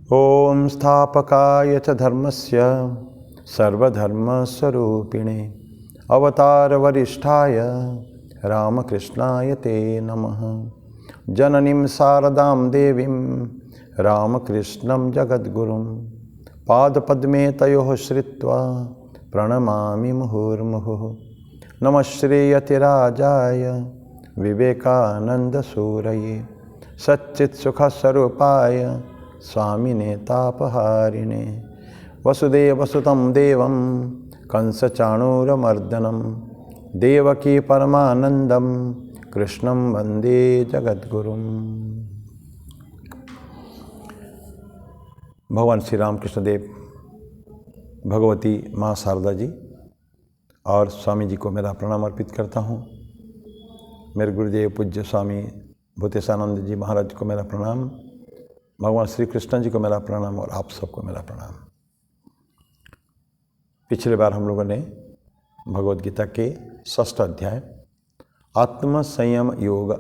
ओम स्थापकाय च धर्मस्य सर्वधर्मस्वरूपिणे अवतारवरिष्ठाय रामकृष्णाय ते नमः। जननीं शारदां देवीं रामकृष्णं जगद्गुरुं पादपद्मे तयोः श्रित्वा प्रणमामि मुहुर्मुहुः। नमः श्रीयतिराजाय विवेकानन्दसूरये सच्चित्सुखस्वरूपाय स्वामिने तापहारिणे वसुदेवसुतं देवं कंसचाणूरमर्दनं देवकी परमानन्दं कृष्णं वन्दे जगद्गुरुं। भगवान श्री राम कृष्ण देव, भगवती माँ शारदा जी और स्वामी जी को मेरा प्रणाम अर्पित करता हूँ। मेरे गुरुदेव पूज्य स्वामी भूतेशानंद जी महाराज को मेरा प्रणाम, भगवान श्री कृष्ण जी को मेरा प्रणाम और आप सबको मेरा प्रणाम। पिछले बार हम लोगों ने भगवद गीता के 6th अध्याय आत्म संयम योग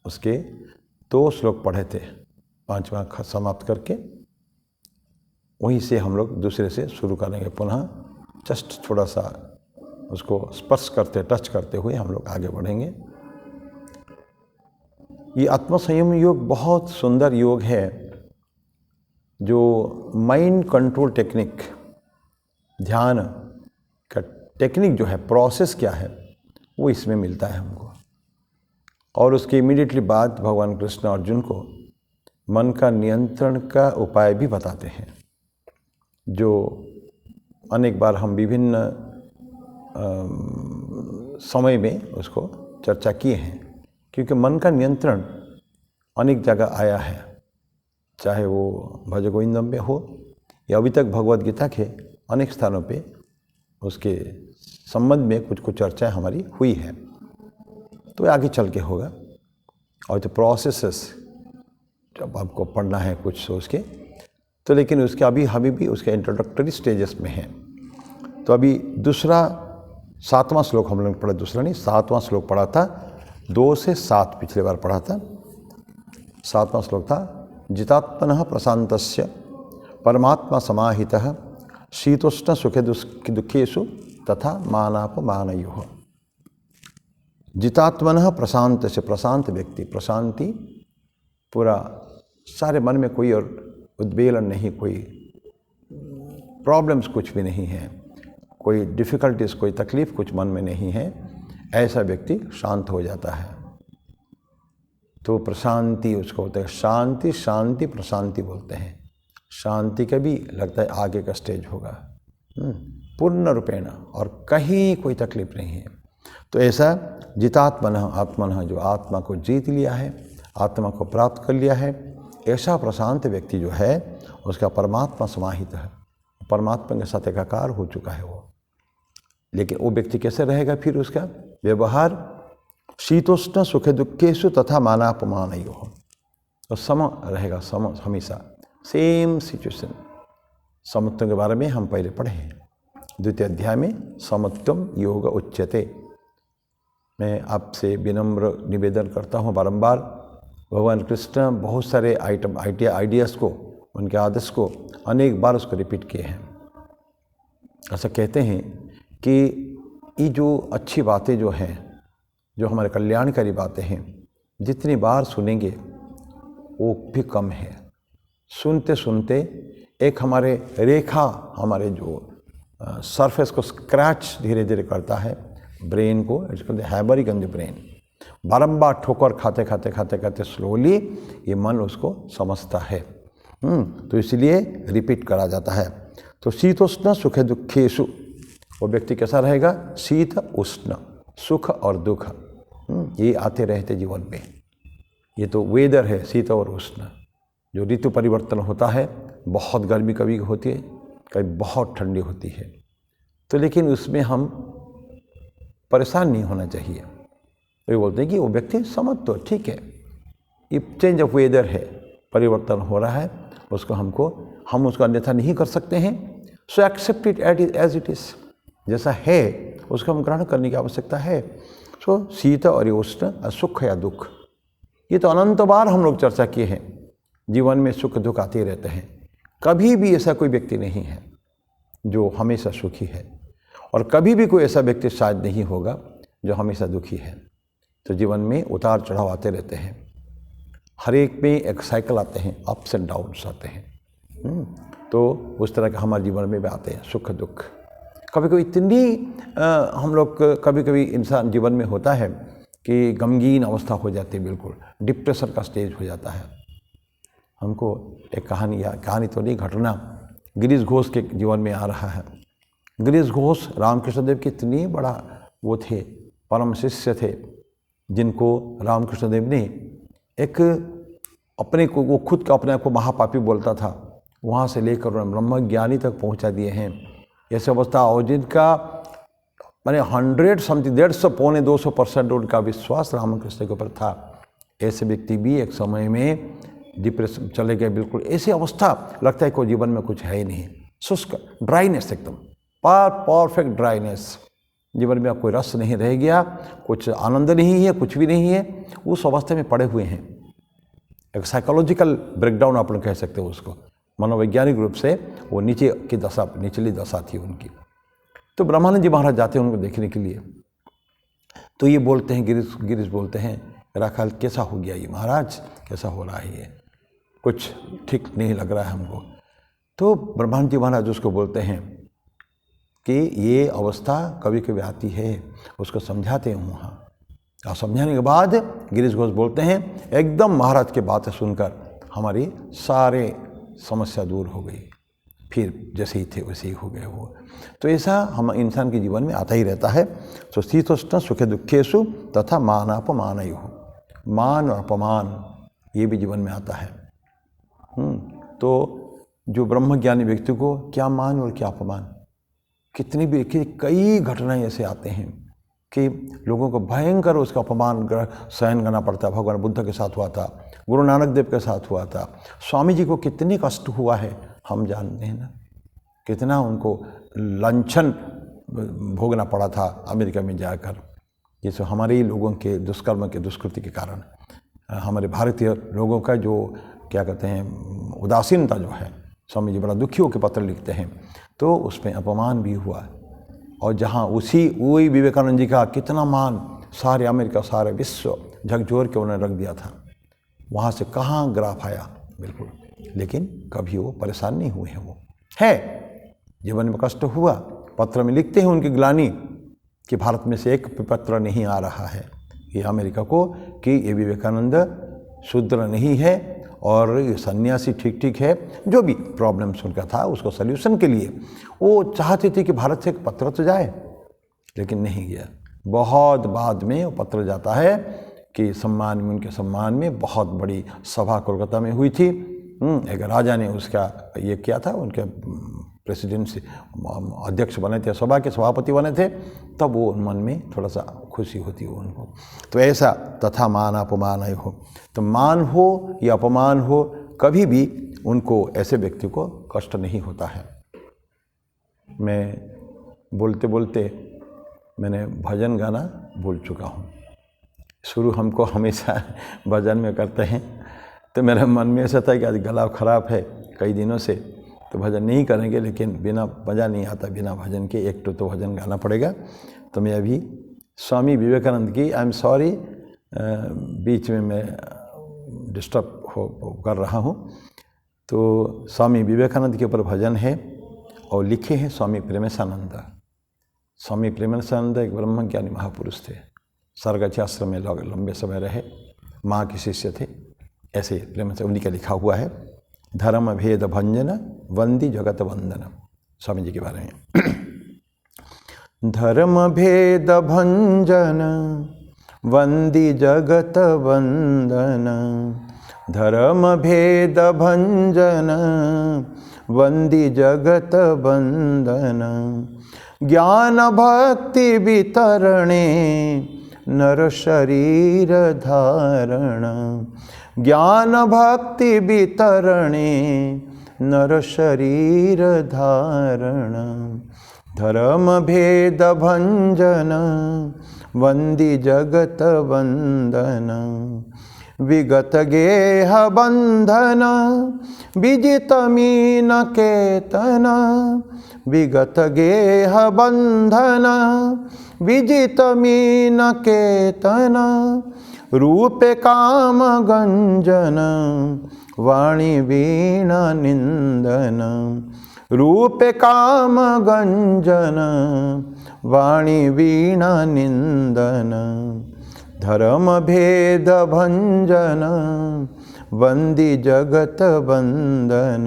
उसके 2 श्लोक पढ़े थे। 5वां समाप्त करके वहीं से हम लोग दूसरे से शुरू करेंगे। पुनः जस्ट थोड़ा सा उसको स्पर्श करते टच करते हुए हम लोग आगे बढ़ेंगे। ये आत्म संयम योग बहुत सुंदर योग है जो माइंड कंट्रोल टेक्निक, ध्यान का टेक्निक जो है, प्रोसेस क्या है, वो इसमें मिलता है हमको। और उसके इमीडिएटली बाद भगवान कृष्ण अर्जुन को मन का नियंत्रण का उपाय भी बताते हैं, जो अनेक बार हम विभिन्न समय में उसको चर्चा किए हैं। क्योंकि मन का नियंत्रण अनेक जगह आया है, चाहे वो भज गोविंदम में हो या अभी तक भगवद गीता के अनेक स्थानों पे उसके संबंध में कुछ कुछ चर्चाएं हमारी हुई है। तो आगे चल के होगा। और जो प्रोसेसेस जब आपको पढ़ना है कुछ सोच के, तो लेकिन उसके अभी भी उसके इंट्रोडक्टरी स्टेजेस में हैं। तो अभी दूसरा 7वां श्लोक हम लोगों ने पढ़ा, दूसरा नहीं 7वां श्लोक पढ़ा था। 2 से 7 पिछले बार पढ़ा था। 7वां श्लोक था जितात्मनः प्रशान्तस्य परमात्मा समाहितः शीतोष्ण सुखे दुखेषु तथा मानापमानयोः। जितात्मनः प्रशांत से, प्रशांत व्यक्ति, प्रशांति पूरा सारे मन में कोई और उद्वेलन नहीं, कोई प्रॉब्लम्स कुछ भी नहीं है, कोई डिफ़िकल्टीज, कोई तकलीफ़ कुछ मन में नहीं है, ऐसा व्यक्ति शांत हो जाता है। तो प्रशांति उसको बोलते हैं। शांति, शांति प्रशांति बोलते हैं। शांति का भी लगता है आगे का स्टेज होगा पूर्ण रूपेण, और कहीं कोई तकलीफ नहीं है। तो ऐसा जितात्मनः, आत्मनः जो आत्मा को जीत लिया है, आत्मा को प्राप्त कर लिया है, ऐसा प्रशांत व्यक्ति जो है उसका परमात्मा समाहित है, परमात्मा के साथ एकाकार हो चुका है वो। लेकिन वो व्यक्ति कैसे रहेगा फिर? उसका व्यवहार शीतोष्ण सुखे दुखेषु तथा मानापमानयोः, तो सम रहेगा, सम हमेशा सेम सिचुएशन। समत्व के बारे में हम पहले पढ़े हैं 2य अध्याय में, समत्वम योग उच्यते। मैं आपसे विनम्र निवेदन करता हूँ बारंबार, भगवान कृष्ण बहुत सारे आइडियाज़ को, उनके आदर्श को अनेक बार उसको रिपीट किए हैं। ऐसा कहते हैं कि ये जो अच्छी बातें जो हैं, जो हमारे कल्याणकारी बातें हैं, जितनी बार सुनेंगे वो भी कम है। सुनते सुनते एक हमारे रेखा, हमारे जो सरफेस को स्क्रैच धीरे धीरे करता है ब्रेन को, इसको हैमरिंग ऑन द ब्रेन। बारंबार ठोकर खाते खाते खाते खाते स्लोली ये मन उसको समझता है। तो इसलिए रिपीट करा जाता है। तो शीतोष्ण सुखे दुखेषु, वो व्यक्ति कैसा रहेगा? शीत उष्ण, सुख और दुख ये आते रहते जीवन में। ये तो वेदर है, शीत और उष्ण, जो ऋतु परिवर्तन होता है। बहुत गर्मी कभी होती है, कभी बहुत ठंडी होती है। तो लेकिन उसमें हम परेशान नहीं होना चाहिए। तो ये बोलते हैं कि वो व्यक्ति समझ तो ठीक है, ये चेंज ऑफ वेदर है, परिवर्तन हो रहा है, उसको हम उसको अन्यथा नहीं कर सकते हैं। So accept it as it is, जैसा है उसको हम ग्रहण करने की आवश्यकता है। सो शीत और उष्ण, सुख या दुख, ये तो अनंत बार हम लोग चर्चा किए हैं। जीवन में सुख दुख आते रहते हैं, कभी भी ऐसा कोई व्यक्ति नहीं है जो हमेशा सुखी है, और कभी भी कोई ऐसा व्यक्ति शायद नहीं होगा जो हमेशा दुखी है। तो जीवन में उतार चढ़ाव आते रहते हैं, हर एक में एक साइकिल आते हैं, अप्स एंड डाउन्स आते हैं। तो उस तरह के हमारे जीवन में भी आते हैं सुख दुख। कभी कभी इतनी हम लोग कभी कभी इंसान जीवन में होता है कि गमगीन अवस्था हो जाती है, बिल्कुल डिप्रेशन का स्टेज हो जाता है। हमको एक कहानी तो नहीं, घटना गिरीश घोष के जीवन में आ रहा है। गिरीश घोष रामकृष्ण देव के इतने बड़ा वो थे, परम शिष्य थे, जिनको रामकृष्ण देव ने एक अपने को, वो खुद का अपने आप को महापापी बोलता था, वहाँ से लेकर ब्रह्मज्ञानी तक पहुँचा दिए हैं। ऐसी अवस्था, और जिनका मैंने 100 समथिंग 150 पौने 200% उनका विश्वास रामकृष्ण के ऊपर था, ऐसे व्यक्ति भी एक समय में डिप्रेशन चले गए। बिल्कुल ऐसी अवस्था, लगता है कोई जीवन में कुछ है ही नहीं, शुष्क ड्राइनेस, एकदम परफेक्ट ड्राइनेस, जीवन में अब कोई रस नहीं रह गया, कुछ आनंद नहीं है, कुछ भी नहीं है, उस अवस्था में पड़े हुए हैं। एक साइकोलॉजिकल ब्रेकडाउन आप लोग कह सकते हो उसको, मनोवैज्ञानिक रूप से वो नीचे की दशा, निचली दशा थी उनकी। तो ब्रह्मानंद जी महाराज जाते हैं उनको देखने के लिए, तो ये बोलते हैं, गिरीश बोलते हैं, मेरा ख्याल कैसा हो गया ये महाराज, कैसा हो रहा है, ये कुछ ठीक नहीं लग रहा है हमको। तो ब्रह्मानंद जी महाराज उसको बोलते हैं कि ये अवस्था कभी कभी आती है, उसको समझाते हैं वहाँ। और समझाने के बाद गिरीश घोष बोलते हैं, एकदम महाराज की बातें सुनकर हमारी सारे समस्या दूर हो गई, फिर जैसे ही थे वैसे ही हो गए वो। तो ऐसा हम इंसान के जीवन में आता ही रहता है। तो शीतोष्ण सुखे दुखेषु तथा मानापमानयोः, मान और अपमान ये भी जीवन में आता है। तो जो ब्रह्मज्ञानी व्यक्ति को क्या मान और क्या अपमान, कितनी भी कई घटनाएं ऐसे आते हैं कि लोगों को भयंकर उसका अपमान सहन करना पड़ता है। भगवान बुद्ध के साथ हुआ था, गुरु नानक देव के साथ हुआ था, स्वामी जी को कितनी कष्ट हुआ है हम जानते हैं ना, कितना उनको लांछन भोगना पड़ा था अमेरिका में जाकर, जैसे हमारे ही लोगों के दुष्कर्म के दुष्कृति के कारण। हमारे भारतीय लोगों का जो क्या कहते हैं उदासीनता जो है, स्वामी जी बड़ा दुखी होकर पत्र लिखते हैं, तो उसमें अपमान भी हुआ। और जहाँ वही विवेकानंद जी का कितना मान सारे अमेरिका, सारे विश्व झकझोर के उन्होंने रख दिया था, वहाँ से कहाँ ग्राफ आया, बिल्कुल। लेकिन कभी वो परेशान नहीं हुए हैं, वो है जीवन में कष्ट हुआ, पत्र में लिखते हैं उनकी ग्लानि कि भारत में से एक पत्र नहीं आ रहा है ये अमेरिका को कि ये विवेकानंद शूद्र नहीं है और ये सन्यासी ठीक है। जो भी प्रॉब्लम्स उनका था उसको सल्यूशन के लिए वो चाहते थे कि भारत से एक पत्र तो जाए, लेकिन नहीं गया। बहुत बाद में वो पत्र जाता है कि सम्मान में, उनके सम्मान में बहुत बड़ी सभा कोलकाता में हुई थी। एक राजा ने उसका ये किया था, उनके प्रेसिडेंसी अध्यक्ष बने थे, सभा के सभापति बने थे, तब वो मन में थोड़ा सा खुशी होती है उनको। तो ऐसा तथा मान अपमान हो, तो मान हो या अपमान हो, कभी भी उनको ऐसे व्यक्ति को कष्ट नहीं होता है। मैं बोलते बोलते मैंने भजन गाना भूल चुका हूँ। शुरू हमको हमेशा भजन में करते हैं, तो मेरे मन में ऐसा था कि आज गला ख़राब है कई दिनों से, तो भजन नहीं करेंगे, लेकिन बिना मज़ा नहीं आता, बिना भजन के एक तो भजन गाना पड़ेगा। तो मैं अभी स्वामी विवेकानंद की, आई एम सॉरी बीच में मैं डिस्टर्ब कर रहा हूँ, तो स्वामी विवेकानंद के ऊपर भजन है और लिखे हैं स्वामी प्रेमानंद। स्वामी प्रेमानंद एक ब्रह्मज्ञानी महापुरुष थे, सरगछी आश्रम में लंबे समय रहे, माँ के शिष्य थे। ऐसे प्रेमानंद उन्हीं का लिखा हुआ है, धर्म भेद भंजन वंदी जगत वंदन, स्वामी जी के बारे में। धर्म भेद भंजन वंदी जगत वंदन, धर्म भेद भंजन वंदी जगत वंदन, ज्ञान भक्ति वितरणे नर शरीर धारण, ज्ञान भक्ति वितरणे नर शरीर धारण, धर्म भेद भंजन वंदी जगत वंदन, विगत गेह बंधन विजित मीन केतन, विगत गेह बंधन विजित मीन केतन, रूप काम गंजन वाणी वीणा निंदन, रूप काम गंजन वाणी वीणा निंदन, धर्म भेद भंजन वंदी जगत बंदन,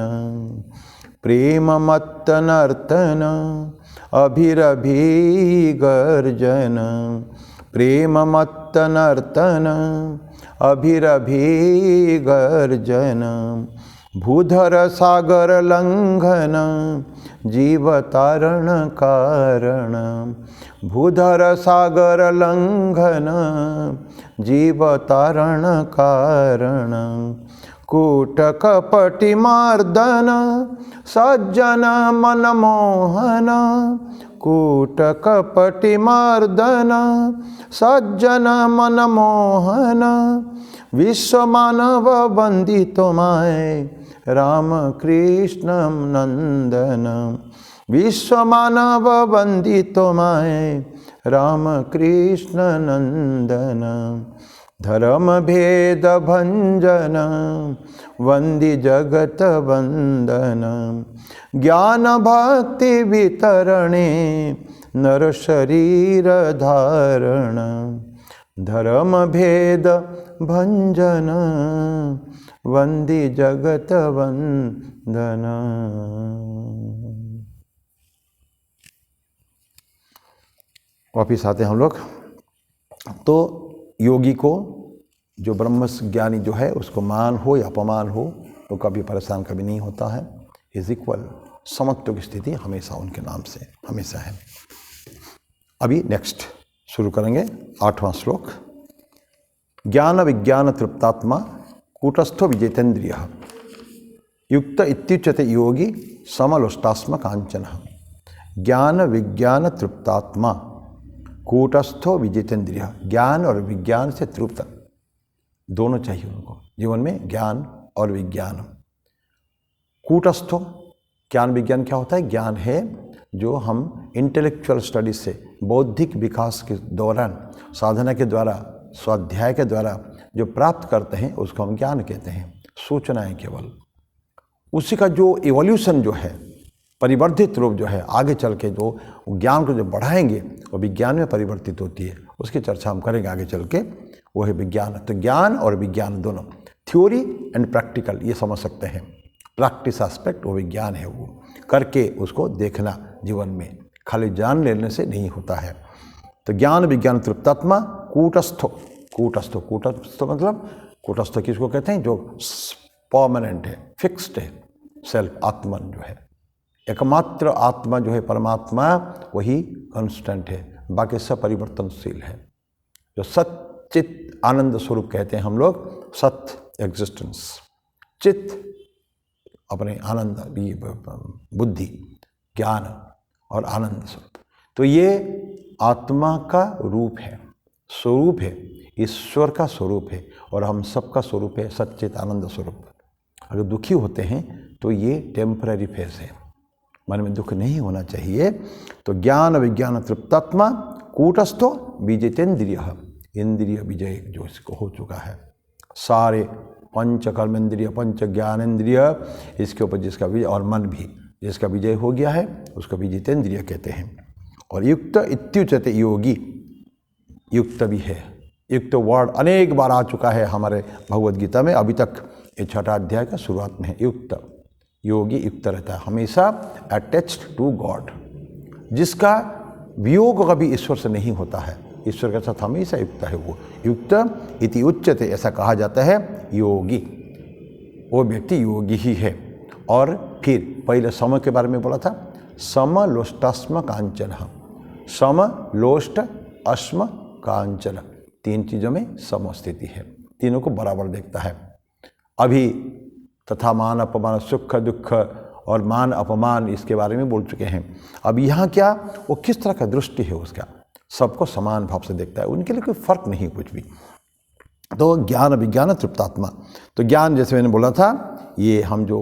प्रेम मत्त नर्तन अभिरभि गर्जन, प्रेम मत्त नर्तन अभिरभि गर्जन, भूधर सागर लंघन जीव तारण कारण, भूधर सागर लंघन जीव तारण कारण, कूट कपटि मार्दन सज्जन मनमोहन, कूट कपटि मार्दन सज्जन मनमोहन, विश्व मानव वंदितो माय राम कृष्ण नंदन, विश्व मानव वंदितो माय राम कृष्ण नंदन, धर्म भेद भंजन वंदी जगत वंदन, ज्ञान भक्ति वितरणे नर शरीर धारण, धर्म भेद भंजन वंदी जगत वंदन। वापिस आते हैं हम लोग। तो योगी को, जो ब्रह्म ज्ञानी जो है, उसको मान हो या अपमान हो तो कभी परेशान कभी नहीं होता है। इज इक्वल, समत्व की स्थिति हमेशा उनके नाम से हमेशा है। अभी नेक्स्ट शुरू करेंगे 8वां श्लोक। ज्ञान विज्ञान तृप्तात्मा कूटस्थो विजेतेन्द्रिय युक्त इत्युच्यते योगी समलोष्टास्म कांचन। ज्ञान विज्ञान तृप्तात्मा कूटस्थो विजेतेन्द्रिय, ज्ञान और विज्ञान से तृप्त दोनों चाहिए उनको जीवन में, ज्ञान और विज्ञान। कूटस्थो, ज्ञान विज्ञान क्या होता है? ज्ञान है जो हम इंटेलेक्चुअल स्टडीज से, बौद्धिक विकास के दौरान, साधना के द्वारा, स्वाध्याय के द्वारा जो प्राप्त करते हैं उसको हम ज्ञान कहते हैं। सूचनाएं केवल उसी का जो इवोल्यूशन जो है, परिवर्धित रूप जो है, आगे चल के जो ज्ञान को जो बढ़ाएंगे वो विज्ञान में परिवर्तित होती है। उसकी चर्चा हम करेंगे आगे चल के, वो है विज्ञान। तो ज्ञान और विज्ञान दोनों, थ्योरी एंड प्रैक्टिकल, ये समझ सकते हैं। प्रैक्टिस एस्पेक्ट वो विज्ञान है, वो करके उसको देखना जीवन में, खाली जान लेने से नहीं होता है। तो ज्ञान विज्ञान तृप्तात्मा कूटस्थो, कूटस्थो, कूटस्थ मतलब, कूटस्थ किसको कहते हैं? जो परमानेंट है, फिक्स्ड है, सेल्फ आत्मन जो है, एकमात्र आत्मा जो है परमात्मा, वही कांस्टेंट है, बाकी सब परिवर्तनशील है। जो सच्चित आनंद स्वरूप कहते हैं हम लोग, सत्य एग्जिस्टेंस, चित्त अपने आनंद, बुद्धि, ज्ञान और आनंद स्वरूप। तो ये आत्मा का रूप है, स्वरूप है, ईश्वर का स्वरूप है, और हम सबका स्वरूप है सच्चित आनंद स्वरूप। अगर दुखी होते हैं तो ये टेम्पररी फेज है, मन में दुख नहीं होना चाहिए। तो ज्ञान विज्ञान तृप्तात्मा कूटस्थो विजितेन्द्रिय, इंद्रिय विजय जो इसको हो चुका है, सारे पंच कर्मेंद्रिय, पंच ज्ञानेन्द्रिय, इसके ऊपर जिसका विजय, और मन भी जिसका विजय हो गया है उसको विजितेन्द्रिय कहते हैं। और युक्त इत्युच्यते योगी, युक्त भी है, युक्त वर्ड अनेक बार आ चुका है हमारे भगवद गीता में, अभी तक ये 6ठा अध्याय का शुरुआत में है। युक्त, योगी युक्त रहता है, हमेशा अटैच्ड टू गॉड, जिसका वियोग कभी ईश्वर से नहीं होता है, ईश्वर के साथ हमेशा युक्त है वो। युक्त इति उच्यते, ऐसा कहा जाता है योगी, वो व्यक्ति योगी ही है। और फिर पहले सम के बारे में बोला था, समलोष्टास्म कांचन, समलोष्ट अस्म कांचन, तीन चीज़ों में समस्थिति है, तीनों को बराबर देखता है। अभी तथा मान अपमान, सुख दुख और मान अपमान, इसके बारे में बोल चुके हैं। अब यहाँ क्या, वो किस तरह का दृष्टि है उसका, सबको समान भाव से देखता है, उनके लिए कोई फर्क नहीं कुछ भी। तो ज्ञान विज्ञान तृप्तात्मा। तो ज्ञान जैसे मैंने बोला था, ये हम जो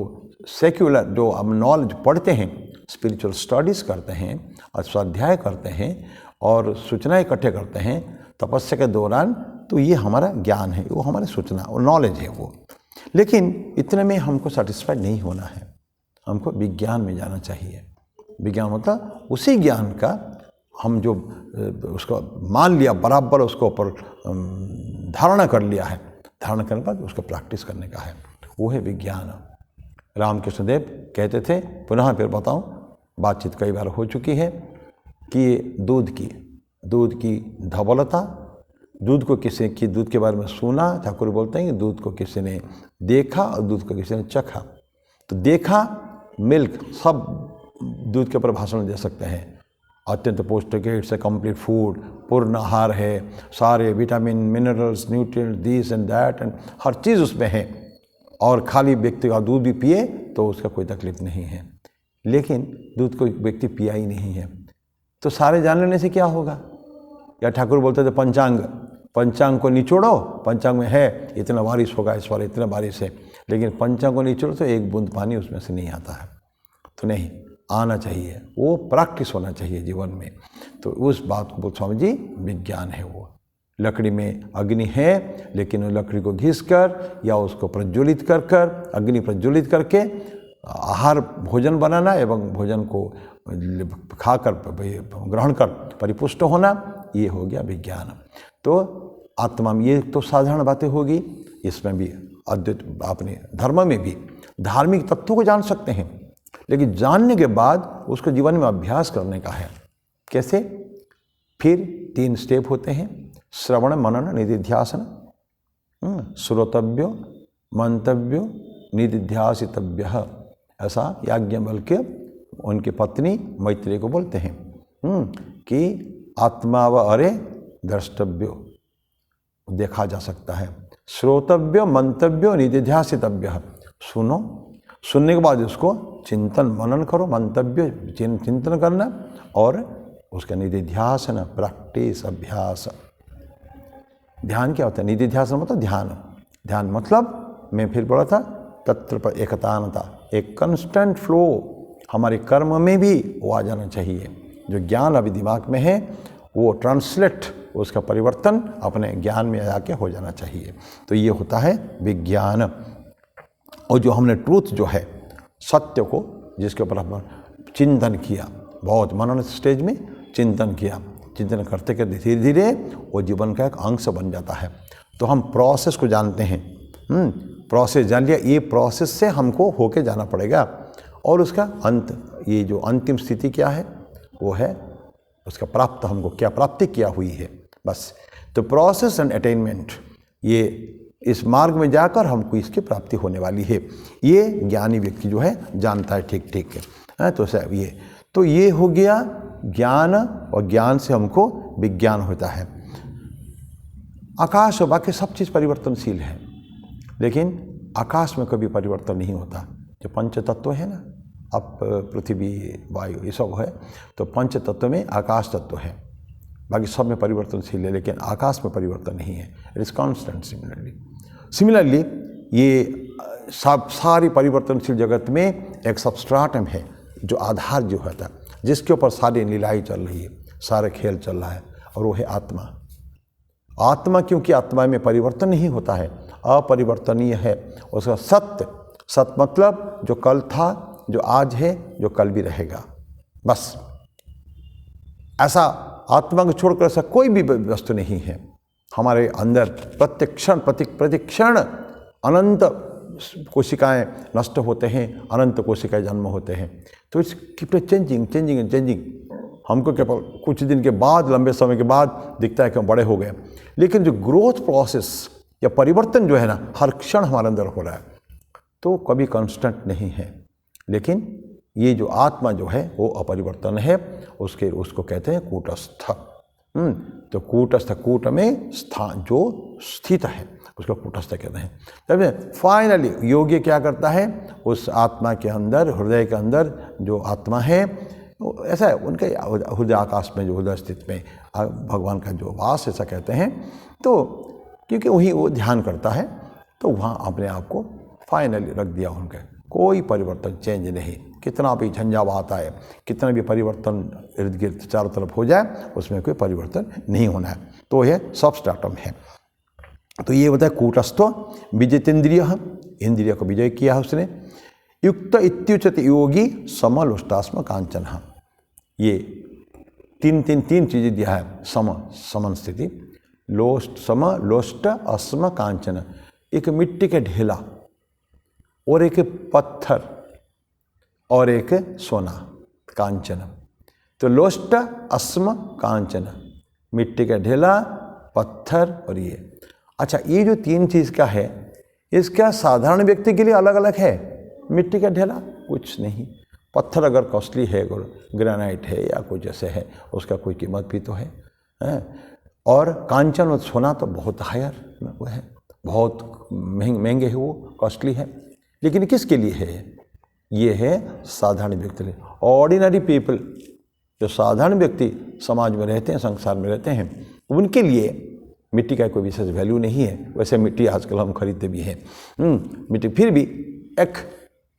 सेक्युलर जो हम नॉलेज पढ़ते हैं, स्पिरिचुअल स्टडीज़ करते हैं और स्वाध्याय करते हैं और सूचनाएं इकट्ठे करते हैं तपस्या के दौरान, तो ये हमारा ज्ञान है, वो हमारी सूचना और नॉलेज है वो। लेकिन इतने में हमको सेटिस्फाइड नहीं होना है, हमको विज्ञान में जाना चाहिए। विज्ञान मतलब उसी ज्ञान का हम जो उसको मान लिया, बराबर उसको ऊपर धारणा कर लिया है, धारणा करने के बाद उसको प्रैक्टिस करने का है, वो है विज्ञान। रामकृष्ण देव कहते थे, पुनः फिर बताऊं, बातचीत कई बार हो चुकी है, कि दूध की धवलता, दूध को किसी की दूध के बारे में सुना, ठाकुर बोलते हैं कि दूध को किसी ने देखा और दूध को किसी ने चखा। तो देखा मिल्क, सब दूध के ऊपर भाषण दे सकते हैं, अत्यंत पौष्टिक है, इट्स ए कंप्लीट फूड, पूर्ण आहार है, सारे vitamin minerals nutrient this and that and हर चीज़ उसमें है, और खाली व्यक्ति का दूध भी पिए तो उसका कोई तकलीफ नहीं है। लेकिन दूध को व्यक्ति पिया ही नहीं है, तो सारे जान लेने से क्या होगा? या ठाकुर बोलते थे पंचांग को निचोड़ो, पंचांग में है इतना बारिश होगा, इस बार इतना बारिश है, लेकिन पंचांग को निचोड़ो तो एक बूंद पानी उसमें से नहीं आता है। तो नहीं आना चाहिए, वो प्रैक्टिस होना चाहिए जीवन में। तो उस बात को स्वामी जी विज्ञान है वो। लकड़ी में अग्नि है, लेकिन लकड़ी को घिस कर या उसको प्रज्वलित कर अग्नि प्रज्वलित करके आहार भोजन बनाना एवं भोजन को खाकर ग्रहण कर परिपुष्ट होना, ये हो गया विज्ञान। तो आत्मा में ये तो साधारण बातें होगी, इसमें भी अद्वैत अपने धर्म में भी धार्मिक तत्वों को जान सकते हैं, लेकिन जानने के बाद उसको जीवन में अभ्यास करने का है। कैसे? फिर 3 स्टेप होते हैं, श्रवण मनन निधिध्यासन, श्रोतव्यो मंतव्यो निधिध्यासितव्य, ऐसा याज्ञवल्क्य उनकी पत्नी मैत्रेयी को बोलते हैं कि आत्मा व अरे द्रष्टव्यो, देखा जा सकता है, श्रोतव्य मंतव्यो निधिध्यासितव्य, सुनो, सुनने के बाद उसको चिंतन मनन करो, मंतव्य चिंतन करना, और उसका निधिध्यासन प्रैक्टिस अभ्यास। ध्यान क्या होता है? निधिध्यासन मतलब ध्यान मतलब मैं फिर बोला था, तत्र पर एकतानता, एक कंस्टेंट फ्लो हमारे कर्म में भी वो आ जाना चाहिए। जो ज्ञान अभी दिमाग में है वो ट्रांसलेट, उसका परिवर्तन अपने ज्ञान में आके हो जाना चाहिए। तो ये होता है विज्ञान। और जो हमने ट्रूथ जो है, सत्य को जिसके ऊपर हम चिंतन किया, बहुत मनन स्टेज में चिंतन किया, चिंतन करते करते धीरे धीरे वो जीवन का एक अंश बन जाता है। तो हम प्रोसेस को जानते हैं, प्रोसेस जान लिया, ये प्रोसेस से हमको होके जाना पड़ेगा, और उसका अंत, ये जो अंतिम स्थिति क्या है वो है उसका प्राप्त, हमको क्या प्राप्ति किया हुई है, बस। तो प्रोसेस एंड अटेनमेंट, ये इस मार्ग में जाकर हमको इसकी प्राप्ति होने वाली है, ये ज्ञानी व्यक्ति जो है जानता है ठीक है। तो सब ये हो गया ज्ञान, और ज्ञान से हमको विज्ञान होता है। आकाश और बाकी सब चीज़ परिवर्तनशील है, लेकिन आकाश में कभी परिवर्तन नहीं होता। जो पंच तत्व है ना, अब पृथ्वी वायु ये सब है, तो पंच तत्व में आकाश तत्व है, बाकी सब में परिवर्तनशील है, लेकिन आकाश में परिवर्तन नहीं है, इट इज़ कॉन्स्टेंट। सिमिलरली ये सब सारी परिवर्तनशील जगत में एक सबस्ट्राटम है, जो आधार जो होता है, जिसके ऊपर सारी लीलाई चल रही है, सारे खेल चल रहा है, और वो है आत्मा। आत्मा, क्योंकि आत्मा में परिवर्तन नहीं होता है, अपरिवर्तनीय है। उसका सत्य मतलब जो कल था, जो आज है, जो कल भी रहेगा, बस। ऐसा आत्मा को छोड़कर ऐसा कोई भी वस्तु नहीं है हमारे अंदर। प्रतिक्षण अनंत कोशिकाएं नष्ट होते हैं, अनंत कोशिकाएं जन्म होते हैं। तो इट्स कीप चेंजिंग। हमको केवल कुछ दिन के बाद, लंबे समय के बाद दिखता है कि हम बड़े हो गए, लेकिन जो ग्रोथ प्रोसेस या परिवर्तन जो है ना, हर क्षण हमारे अंदर हो रहा है, तो कभी कांस्टेंट नहीं है। लेकिन ये जो आत्मा जो है वो अपरिवर्तन है, उसको कहते हैं कूटस्थ। तो कूटस्थ, कूट में स्थान जो स्थित है उसको कूटस्थ कहते हैं। तब फाइनली योगी क्या करता है, उस आत्मा के अंदर, हृदय के अंदर जो आत्मा है, ऐसा है उनके हृदय आकाश में, जो हृदय स्थित में भगवान का जो वास, ऐसा कहते हैं। तो क्योंकि वही वो ध्यान करता है, तो वहाँ अपने आप को फाइनली रख दिया उनके, कोई परिवर्तन चेंज नहीं। कितना भी झंझावात आए, कितना भी परिवर्तन इर्द गिर्द चारों तरफ हो जाए, उसमें कोई परिवर्तन नहीं होना है। तो यह सबस्ट्रेटम है। तो ये होता है कूटस्थो विजितेंद्रिय, इंद्रिय को विजय किया है उसने। युक्त इत्युच्यते योगी समलोष्टास्म कांचन, ये तीन चीज़ें दिया है। समन स्थिति, लोष्ट सम लोष्ट अस्म कांचन, एक मिट्टी के ढेला और एक पत्थर और एक सोना, कांचन। तो लोष्ट अस्म कांचन, मिट्टी का ढेला, पत्थर और ये। अच्छा, ये जो तीन चीज़ का है, इसका साधारण व्यक्ति के लिए अलग अलग है। मिट्टी का ढेला कुछ नहीं, पत्थर अगर कॉस्टली है, ग्रेनाइट है या कुछ ऐसे है, उसका कोई कीमत भी तो है। और कांचन और सोना तो बहुत हायर वो है, बहुत महंगे है, वो कॉस्टली है। लेकिन किसके लिए है? ये है साधारण व्यक्ति लिए, ऑर्डिनरी पीपल, जो साधारण व्यक्ति समाज में रहते हैं, संसार में रहते हैं, उनके लिए मिट्टी का कोई विशेष वैल्यू नहीं है। वैसे मिट्टी आजकल हम खरीदते भी हैं, मिट्टी, फिर भी एक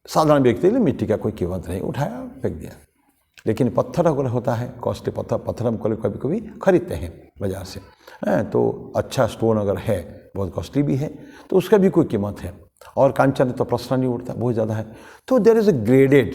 साधारण व्यक्ति के लिए मिट्टी का कोई कीमत नहीं, उठाया फेंक दिया। लेकिन पत्थर अगर होता है, कॉस्टली पत्थर हम कभी कभी खरीदते हैं बाजार से, तो अच्छा स्टोन अगर है, बहुत कॉस्टली भी है, तो उसका भी कोई कीमत है। और कांचन तो प्रश्न नहीं उठता, बहुत ज़्यादा है। तो देयर इज़ अ ग्रेडेड,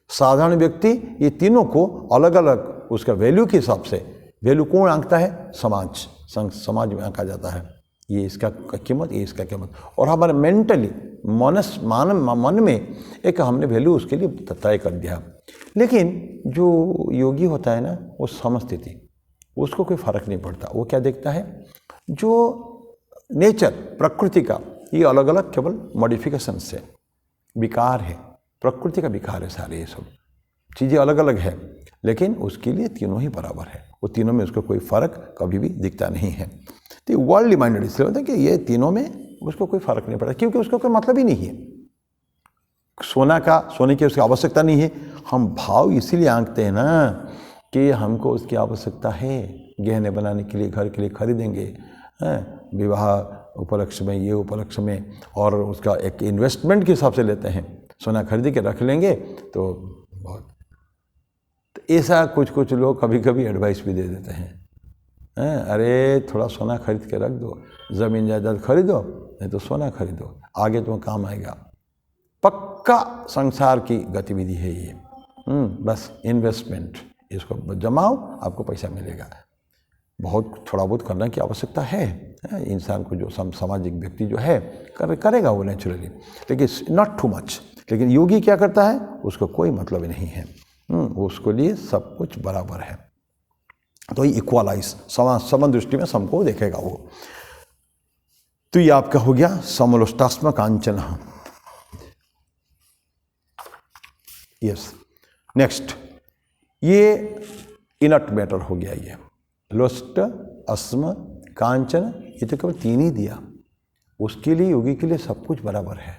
साधारण व्यक्ति ये तीनों को अलग अलग उसका वैल्यू के हिसाब से, वैल्यू कौन आंकता है? समाज में आंका जाता है, ये इसका कीमत, ये इसका कीमत। और हमारे मेंटली मन में एक हमने वैल्यू उसके लिए तय कर दिया। लेकिन जो योगी होता है ना, वो समस्थिति, उसको कोई फर्क नहीं पड़ता। वो क्या देखता है? जो नेचर, प्रकृति का ये अलग अलग केवल मॉडिफिकेशन से विकार है, प्रकृति का विकार है सारे, ये सब चीज़ें अलग अलग है, लेकिन उसके लिए तीनों ही बराबर है। वो तीनों में उसको कोई फर्क कभी भी दिखता नहीं है। तो वर्ल्ड माइंडेड इसलिए होता है कि ये तीनों में उसको कोई फर्क नहीं पड़ता, क्योंकि उसको कोई मतलब ही नहीं है। सोने की उसकी आवश्यकता नहीं है। हम भाव इसीलिए आंकते हैं ना कि हमको उसकी आवश्यकता है, गहने बनाने के लिए, घर के लिए खरीदेंगे, विवाह उपलक्ष्य में, ये उपलक्ष्य में, और उसका एक इन्वेस्टमेंट के हिसाब से लेते हैं। सोना खरीद के रख लेंगे तो बहुत, तो ऐसा कुछ लोग कभी कभी एडवाइस भी दे देते हैं, अरे थोड़ा सोना खरीद के रख दो, ज़मीन जायदाद खरीदो, नहीं तो सोना खरीदो, आगे तुम्हें काम आएगा। पक्का संसार की गतिविधि है ये, बस इन्वेस्टमेंट, इसको जमाओ, आपको पैसा मिलेगा। बहुत थोड़ा बहुत करने की आवश्यकता है इंसान को, जो सामाजिक व्यक्ति जो है करेगा वो नेचुरली, लेकिन नॉट टू मच। लेकिन योगी क्या करता है? उसको कोई मतलब नहीं है, उसको लिए सब कुछ बराबर है। तो ये इक्वलाइज, समान दृष्टि में सबको देखेगा वो। तो ये आपका हो गया समलोष्टास्म कांचन। यस, नेक्स्ट ये इनट मैटर हो गया। ये लोष्ट, अस्म, कांचन, ये तो केवल तीन ही दिया। उसके लिए, योगी के लिए सब कुछ बराबर है।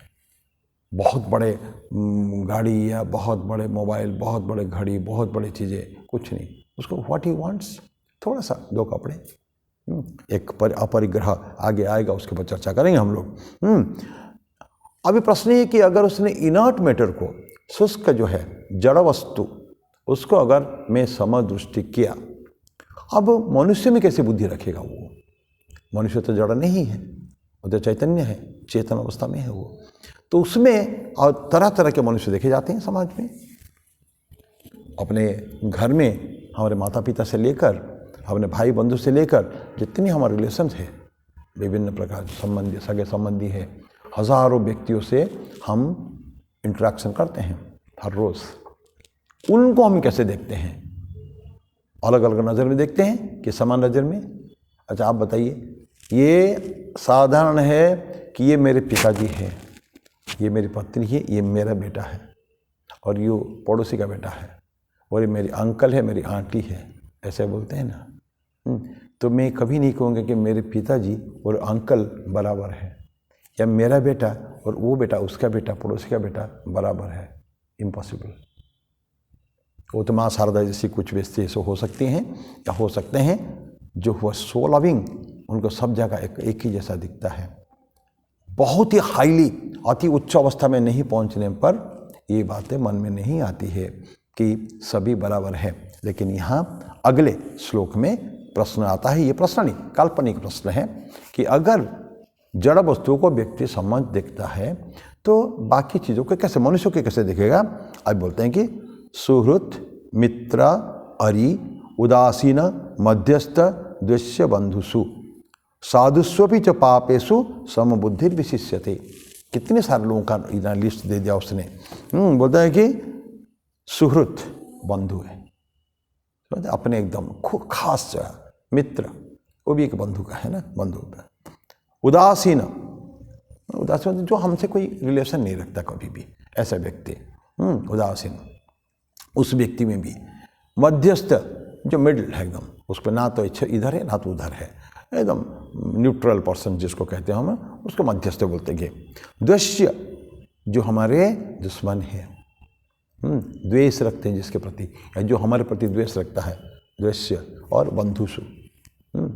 बहुत बड़े गाड़ी या बहुत बड़े मोबाइल, बहुत बड़े घड़ी, बहुत बड़ी चीज़ें कुछ नहीं। उसको व्हाट ही वांट्स, थोड़ा सा दो कपड़े, एक अपरिग्रह आगे आएगा, उसके ऊपर चर्चा करेंगे हम लोग। अभी प्रश्न ये कि अगर उसने इनर्ट मैटर को, शुष्क जो है जड़ वस्तु, उसको अगर मैं समदृष्टि किया, अब मनुष्य में कैसे बुद्धि रखेगा? वो मनुष्य तो जड़ नहीं है, वो तो चैतन्य है, चेतन अवस्था में है वो। तो उसमें और तरह तरह के मनुष्य देखे जाते हैं समाज में। अपने घर में हमारे माता पिता से लेकर, अपने भाई बंधु से लेकर, जितनी हमारे रिलेशन है, विभिन्न प्रकार संबंधी, सगे संबंधी है, हजारों व्यक्तियों से हम इंटरेक्शन करते हैं हर रोज़। उनको हम कैसे देखते हैं? अलग अलग नज़र में देखते हैं कि समान नज़र में? अच्छा आप बताइए। ये साधारण है कि ये मेरे पिताजी हैं, ये मेरी पत्नी है, ये मेरा बेटा है, और ये पड़ोसी का बेटा है, और ये मेरी अंकल है, मेरी आंटी है, ऐसे बोलते हैं ना। तो मैं कभी नहीं कहूँगा कि मेरे पिताजी और अंकल बराबर है, या मेरा बेटा और वो बेटा, उसका बेटा, पड़ोसी का बेटा बराबर है। इम्पॉसिबल। वो तो माँ शारदा जैसी कुछ व्यक्ति ऐसे हो सकती हैं या हो सकते हैं जो हुआ सो लविंग उनको सब जगह एक ही जैसा दिखता है। बहुत ही हाईली अति उच्च अवस्था में नहीं पहुंचने पर ये बातें मन में नहीं आती है कि सभी बराबर है। लेकिन यहाँ अगले श्लोक में प्रश्न आता है, ये प्रश्न नहीं काल्पनिक प्रश्न है कि अगर जड़ वस्तुओं को व्यक्ति समझ देखता है तो बाकी चीज़ों को कैसे, मनुष्य के कैसे देखेगा। अब बोलते हैं कि सुहृत मित्र अरि उदासीन मध्यस्थ द्वेष्य बंधुषु साधुस्वपि च पापेषु समबुद्धिर विशिष्यते। कितने सारे लोगों का लिस्ट दे दिया उसने। बोलता है कि सुहृत बंधु है, अपने एकदम खास जगह, मित्र वो भी एक बंधु का है ना, बंधु का। उदासीन, उदासीन जो हमसे कोई रिलेशन नहीं रखता कभी भी, ऐसा व्यक्ति उदासीन। उस व्यक्ति में भी मध्यस्थ जो मिडिल है एकदम, उस पर ना तो इधर है ना तो उधर है, एकदम न्यूट्रल पर्सन जिसको कहते हैं हम, उसको मध्यस्थ बोलते हैं। द्वेष्य जो हमारे दुश्मन है, द्वेष रखते हैं जिसके प्रति, या जो हमारे प्रति द्वेष रखता है, द्वेष्य। और बंधुषु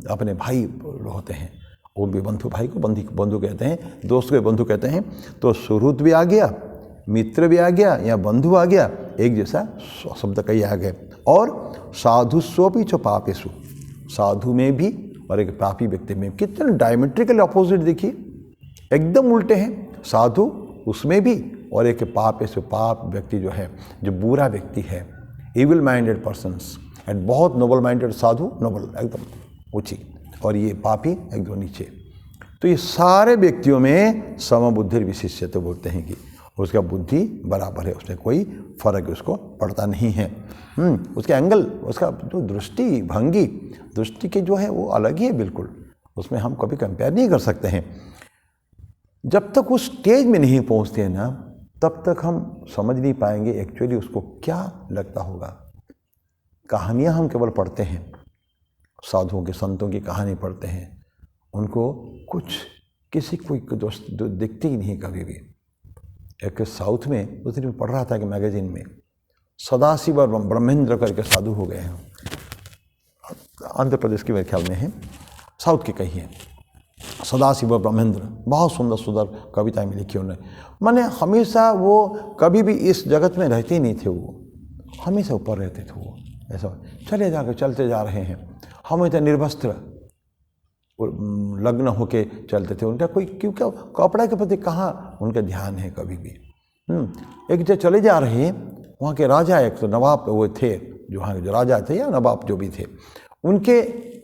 अपने भाई होते हैं, वो भी बंधु, भाई को बंधु कहते हैं, दोस्त को बंधु कहते हैं। तो सुहृत भी आ गया, मित्र भी आ गया, या बंधु आ गया, एक जैसा शब्द कई आ गए। और साधुस्वपि च पापेषु, साधु में भी और एक पापी व्यक्ति में, कितने डायमेट्रिकल अपोजिट देखिए, एकदम उल्टे हैं। साधु उसमें भी और एक पापेषु, पाप व्यक्ति जो है, जो बुरा व्यक्ति है, इविल माइंडेड पर्सन्स, एंड बहुत नोबल माइंडेड साधु, नोबल एकदम ऊंची, और ये पापी एकदम नीचे। तो ये सारे व्यक्तियों में समबुद्धि विशिष्यते बोलते हैं कि उसका बुद्धि बराबर है, उसमें कोई फर्क उसको पड़ता नहीं है। उसके एंगल, उसका जो दृष्टि भंगी, दृष्टि के जो है वो अलग ही है बिल्कुल, उसमें हम कभी कंपेयर नहीं कर सकते हैं। जब तक उस स्टेज में नहीं पहुंचते हैं ना, तब तक हम समझ नहीं पाएंगे एक्चुअली उसको क्या लगता होगा। कहानियाँ हम केवल पढ़ते हैं, साधुओं के संतों की कहानी पढ़ते हैं, उनको कुछ किसी कोई दोस्त दिखते ही नहीं कभी भी। एक साउथ में उस दिन मैं पढ़ रहा था कि मैगजीन में, सदाशिव और ब्रह्मेंद्र करके साधु हो गए हैं, आंध्र प्रदेश के मेरे ख्याल में है, साउथ के कहीं हैं, सदाशिव और ब्रह्मेंद्र। बहुत सुंदर सुंदर कविताएं में लिखी उन्होंने। माने हमेशा वो कभी भी इस जगत में रहते ही नहीं थे, वो हमेशा ऊपर रहते थे। वो ऐसा चले जाकर चलते जा रहे हैं, हम इतने निर्वस्त्र लग्न होके चलते थे, उनका कोई क्योंकि कपड़ा के प्रति कहाँ उनका ध्यान है कभी भी। एक जगह चले जा रहे हैं, वहाँ के राजा, एक तो नवाब वो थे, जो वहाँ के जो राजा थे या नवाब जो भी थे, उनके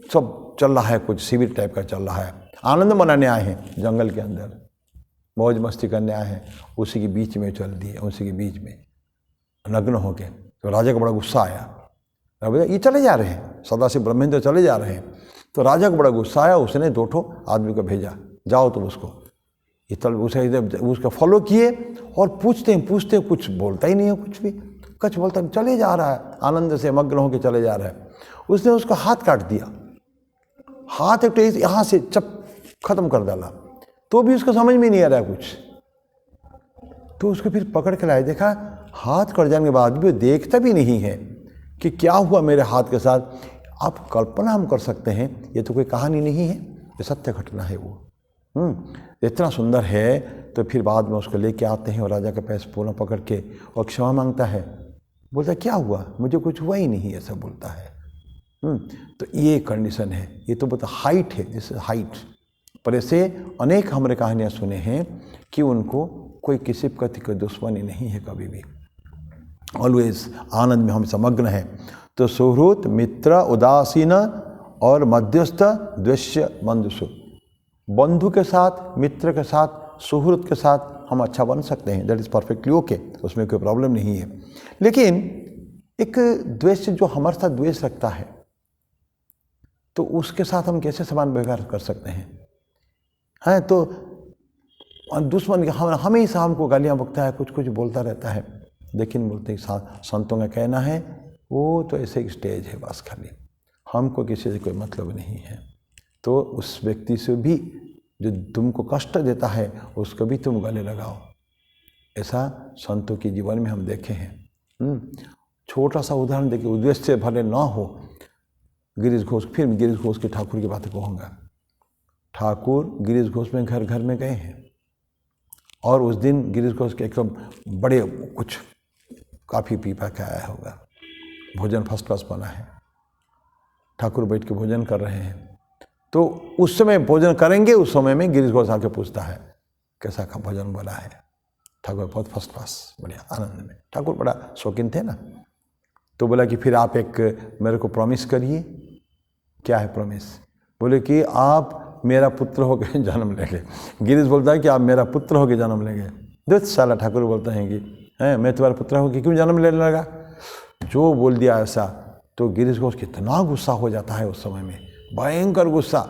सब चल रहा है, कुछ शिविर टाइप का चल रहा है, आनंद मनाने आए हैं, जंगल के अंदर मौज मस्ती करने आए हैं, उसी के बीच में चल दिए, उसी के बीच में नग्न होके। तो राजा को बड़ा गुस्सा आया, ये चले जा रहे हैं, सदाशिव ब्रह्मेंद्र चले जा रहे हैं। तो राजा को बड़ा गुस्सा आया, उसने 2 आदमी को भेजा, जाओ तुम उसको, ये तल उसे उसका फॉलो किए और पूछते हैं, कुछ बोलता ही नहीं है, कुछ भी कुछ बोलता नहीं, चले जा रहा है, आनंद से मग्न होकर चले जा रहा है। उसने उसका हाथ काट दिया, हाथ एक यहाँ से चप खत्म कर डाला, तो भी उसको समझ में नहीं आ रहा कुछ। तो उसको फिर पकड़ के लाए, देखा हाथ कट जाने के बाद भी वो देखता भी नहीं है कि क्या हुआ मेरे हाथ के साथ। आप कल्पना हम कर सकते हैं, ये तो कोई कहानी नहीं है, ये सत्य घटना है। वो इतना सुंदर है। तो फिर बाद में उसको लेके आते हैं और राजा के पैर पूर्ण पकड़ के और क्षमा मांगता है, बोलता क्या हुआ, मुझे कुछ हुआ ही नहीं, ऐसा बोलता है। तो ये कंडीशन है, ये तो बहुत हाइट है, जैसे हाइट पर। ऐसे अनेक हमने कहानियाँ सुने हैं कि उनको कोई किसी प्रति कोई दुश्मनी नहीं है कभी भी, ऑलवेज आनंद में हम समग्न है। तो सुहृत मित्र उदासीन और मध्यस्थ द्वेष्य बंधुषु, बंधु के साथ, मित्र के साथ, सुहृत के साथ हम अच्छा बन सकते हैं, दैट इज़ परफेक्टली ओके, उसमें कोई प्रॉब्लम नहीं है। लेकिन एक द्वेष जो हमारे साथ द्वेष रखता है, तो उसके साथ हम कैसे समान व्यवहार कर सकते हैं? तो दुश्मन हमेशा हमको गालियाँ बकता है, कुछ कुछ बोलता रहता है, लेकिन बोलते संतों का कहना है वो तो ऐसे एक स्टेज है बस, खाली हमको किसी से कोई मतलब नहीं है। तो उस व्यक्ति से भी जो तुमको कष्ट देता है उसको भी तुम गले लगाओ, ऐसा संतों के जीवन में हम देखे हैं। छोटा सा उदाहरण देखिए, उद्देश्य से भले ना हो, गिरीश घोष, फिर गिरीश घोष के ठाकुर की बातें कहूँगा। ठाकुर गिरीश घोष में घर घर में गए हैं और उस दिन गिरीश घोष के एकदम बड़े कुछ काफ़ी पी पा के आया होगा, भोजन फर्स्ट क्लास बना है, ठाकुर बैठ के भोजन कर रहे हैं। तो उस समय भोजन करेंगे, उस समय में गिरीश घोष आके पूछता है कैसा का भोजन बना है। ठाकुर बहुत फर्स्ट क्लास, बढ़िया, आनंद में। ठाकुर बड़ा शौकीन थे ना, तो बोला कि फिर आप एक मेरे को प्रॉमिस करिए। क्या है प्रॉमिस? बोले कि आप मेरा पुत्र होकर जन्म लेंगे। गिरीश बोलता है कि आप मेरा पुत्र होकर जन्म लेंगे। दो साला ठाकुर बोलते हैं कि हैं मैं तुम्हारा पुत्र होकर क्यों जन्म लेने लगा। जो बोल दिया ऐसा, तो गिरीश घोष कितना गुस्सा हो जाता है उस समय में, भयंकर गुस्सा।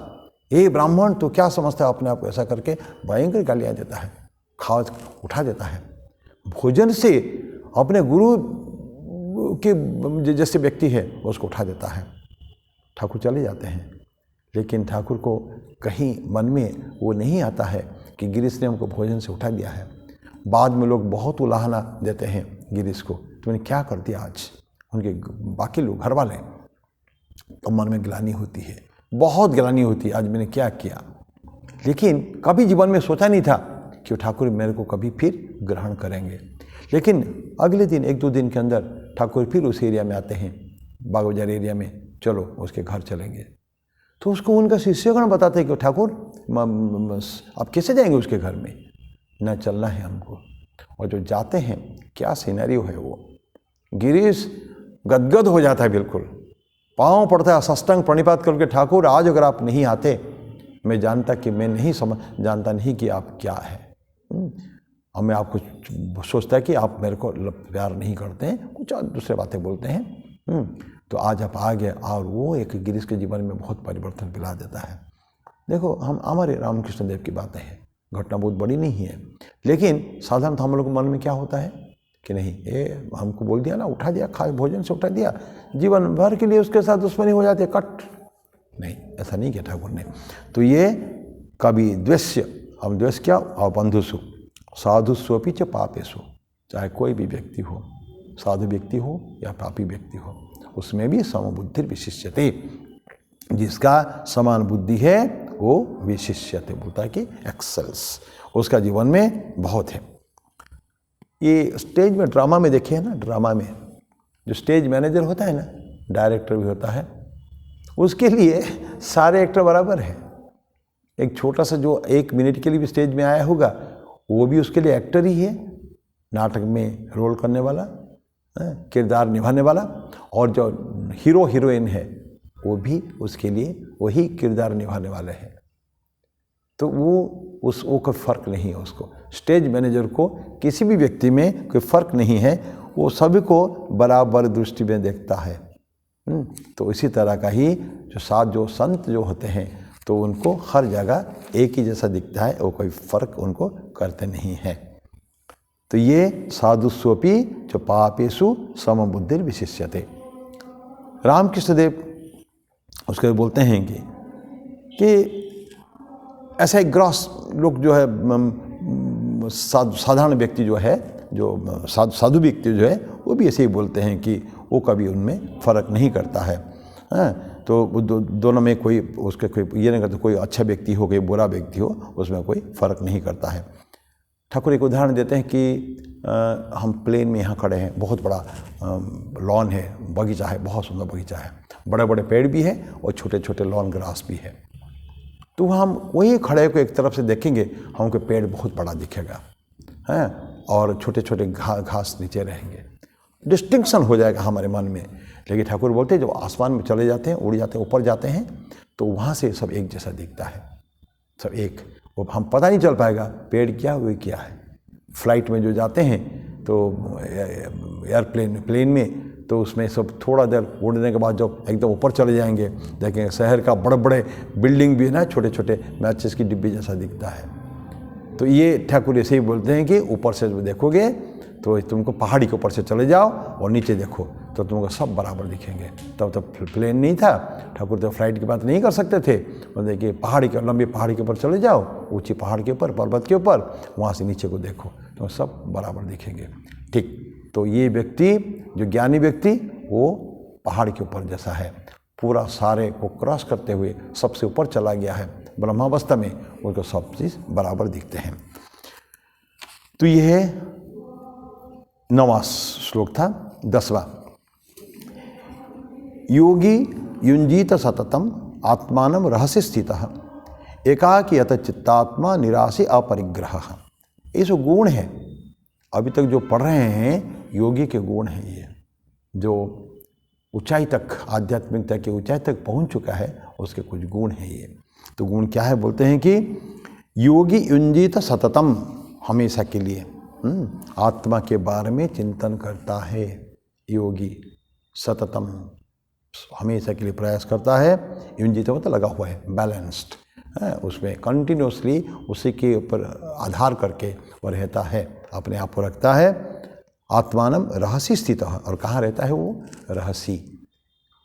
ये ब्राह्मण तो क्या समझता है अपने आप को, ऐसा करके भयंकर गालियाँ देता है, खा उठा देता है। भोजन से अपने गुरु के जैसे व्यक्ति है उसको उठा देता है। ठाकुर चले जाते हैं, लेकिन ठाकुर को कहीं मन में वो नहीं आता है कि गिरीश ने हमको भोजन से उठा दिया है। बाद में लोग बहुत उलाहना देते हैं गिरीश को, तुमने क्या कर दिया आज। उनके बाकी लोग घर वाले तो मन में ग्लानि होती है, बहुत ग्लानि होती है, आज मैंने क्या किया। लेकिन कभी जीवन में सोचा नहीं था कि ठाकुर मेरे को कभी फिर ग्रहण करेंगे। लेकिन अगले दिन 1-2 दिन के अंदर ठाकुर फिर उस एरिया में आते हैं, बाग बाजार एरिया में, चलो उसके घर चलेंगे। तो उसको उनका शिष्यगण बताते हैं कि ठाकुर आप कैसे जाएंगे उसके घर में, न चलना है हमको। और जो जाते हैं, क्या सिनेरियो है वो, गिरीश गदगद हो जाता है, बिल्कुल पाँव पड़ता है, साष्टांग प्रणिपात करके, ठाकुर आज अगर आप नहीं आते, मैं जानता कि मैं नहीं जानता नहीं कि आप क्या है। हमें आपको सोचता है कि आप मेरे को प्यार नहीं करते हैं, कुछ दूसरे बातें बोलते हैं। तो आज आप आ गए, और वो एक गिरीश के जीवन में बहुत परिवर्तन पिला देता है। देखो, हम हमारे रामकृष्ण देव की बातें हैं, घटना बहुत बड़ी नहीं है, लेकिन साधारणतः हम लोग के मन में क्या होता है कि नहीं, ये हमको बोल दिया ना, उठा दिया, खा भोजन से उठा दिया, जीवन भर के लिए उसके साथ दुश्मनी हो जाती है, कट। नहीं, ऐसा नहीं किया ठाकुर ने। तो ये कभी द्वेष्य, हम द्वेष क्या, और बंधुसु साधुस्वपि च पापेषु, चाहे कोई भी व्यक्ति हो, साधु व्यक्ति हो या पापी व्यक्ति हो, उसमें भी समबुद्धि विशिष्यते, जिसका समान बुद्धि है वो विशिष्यते, बोलता है कि एक्सेल्स, उसका जीवन में बहुत है। ये स्टेज में, ड्रामा में देखिए ना, ड्रामा में जो स्टेज मैनेजर होता है ना, डायरेक्टर भी होता है, उसके लिए सारे एक्टर बराबर है। एक छोटा सा जो 1 मिनट के लिए भी स्टेज में आया होगा, वो भी उसके लिए एक्टर ही है, नाटक में रोल करने वाला, किरदार निभाने वाला, और जो हीरो हीरोइन है वो भी उसके लिए वही किरदार निभाने वाले हैं। तो वो कोई फ़र्क नहीं है उसको, स्टेज मैनेजर को किसी भी व्यक्ति में कोई फ़र्क नहीं है, वो सभी को बराबर दृष्टि में देखता है। तो इसी तरह का ही जो संत जो होते हैं, तो उनको हर जगह एक ही जैसा दिखता है, वो कोई फ़र्क उनको करते नहीं है। तो ये साधुस्वपि च पापेषु समबुद्धिर विशिष्यते। रामकृष्ण देव उसके बोलते हैं कि ऐसा एक ग्रॉस लोग जो है, साधारण व्यक्ति जो है, जो साधु व्यक्ति जो है, वो भी ऐसे ही बोलते हैं कि वो कभी उनमें फ़र्क नहीं करता है। तो दोनों में कोई उसके कोई ये नहीं करता, कोई अच्छा व्यक्ति हो, कोई बुरा व्यक्ति हो, उसमें कोई फ़र्क नहीं करता है। ठाकुर एक उदाहरण देते हैं कि हम प्लेन में यहाँ खड़े हैं, बहुत बड़ा लॉन है, बगीचा है, बहुत सुंदर बगीचा है, बड़े बड़े पेड़ भी है और छोटे छोटे लॉन ग्रास भी है। तो हम वही खड़े को एक तरफ से देखेंगे, हमको पेड़ बहुत बड़ा दिखेगा, हैं, और छोटे छोटे घास नीचे रहेंगे, डिस्टिंक्शन हो जाएगा हमारे मन में। लेकिन ठाकुर बोलते हैं जब आसमान में चले जाते हैं, उड़ जाते हैं, ऊपर जाते हैं, तो वहाँ से सब एक जैसा दिखता है, सब एक, वो हम पता नहीं चल पाएगा पेड़ क्या हुए क्या है। फ्लाइट में जो जाते हैं तो एयरप्लेन प्लेन में, तो उसमें सब थोड़ा देर उड़ने के बाद जब एकदम ऊपर चले जाएंगे, देखेंगे शहर का बड़े बड़े बिल्डिंग भी है ना, छोटे छोटे मैचेस की डिब्बी जैसा दिखता है। तो ये ठाकुर ऐसे ही बोलते हैं कि ऊपर से जब देखोगे तो तुमको पहाड़ी के ऊपर से चले जाओ और नीचे देखो तो तुमको सब बराबर दिखेंगे। तब प्लेन नहीं था, ठाकुर तो फ्लाइट की बात नहीं कर सकते थे। मतलब कि पहाड़ी के, लंबी पहाड़ी के ऊपर चले जाओ, ऊंची पहाड़ के ऊपर, पर्वत के ऊपर, वहाँ से नीचे को देखो तो सब बराबर दिखेंगे। ठीक, तो ये व्यक्ति जो ज्ञानी व्यक्ति वो पहाड़ के ऊपर जैसा है, पूरा सारे को क्रॉस करते हुए सबसे ऊपर चला गया है, ब्रह्मावस्था में उनको सब चीज़ बराबर दिखते हैं। तो यह 9वां श्लोक था। 10वां, योगी युंजीत सततम आत्मानं रहस्य स्थितः एकाकी यत चित्तात्मा निराशी अपरिग्रह। ये जो गुण है अभी तक जो पढ़ रहे हैं, योगी के गुण हैं ये, जो ऊंचाई तक, आध्यात्मिकता की ऊंचाई तक पहुंच चुका है, उसके कुछ गुण हैं ये। तो गुण क्या है? बोलते हैं कि योगी युंजीत सततम, हमेशा के लिए आत्मा के बारे में चिंतन करता है। योगी सततम, हमेशा के लिए प्रयास करता है। युंजीत मतलब लगा हुआ है, बैलेंस्ड है, उसमें कंटिन्यूसली उसी के ऊपर आधार करके वो रहता है, अपने आप को रखता है। आत्मानम रहस्य स्थित है, और कहाँ रहता है वो? रहस्य।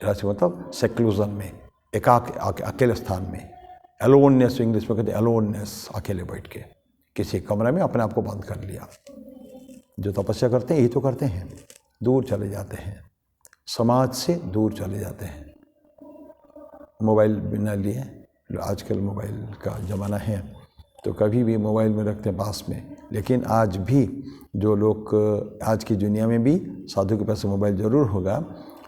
रहस्य मतलब सेक्लूजन में, अकेले स्थान में। एलोननेस इंग्लिश में कहते हैं, एलोननेस, अकेले बैठ के किसी कमरे में अपने आप को बंद कर लिया। जो तपस्या करते हैं यही तो करते हैं, दूर चले जाते हैं, समाज से दूर चले जाते हैं। मोबाइल बिना लिए, आजकल मोबाइल का ज़माना है, तो कभी भी मोबाइल में रखते हैं पास में। लेकिन आज भी जो लोग, आज की दुनिया में भी साधु के पास मोबाइल ज़रूर होगा,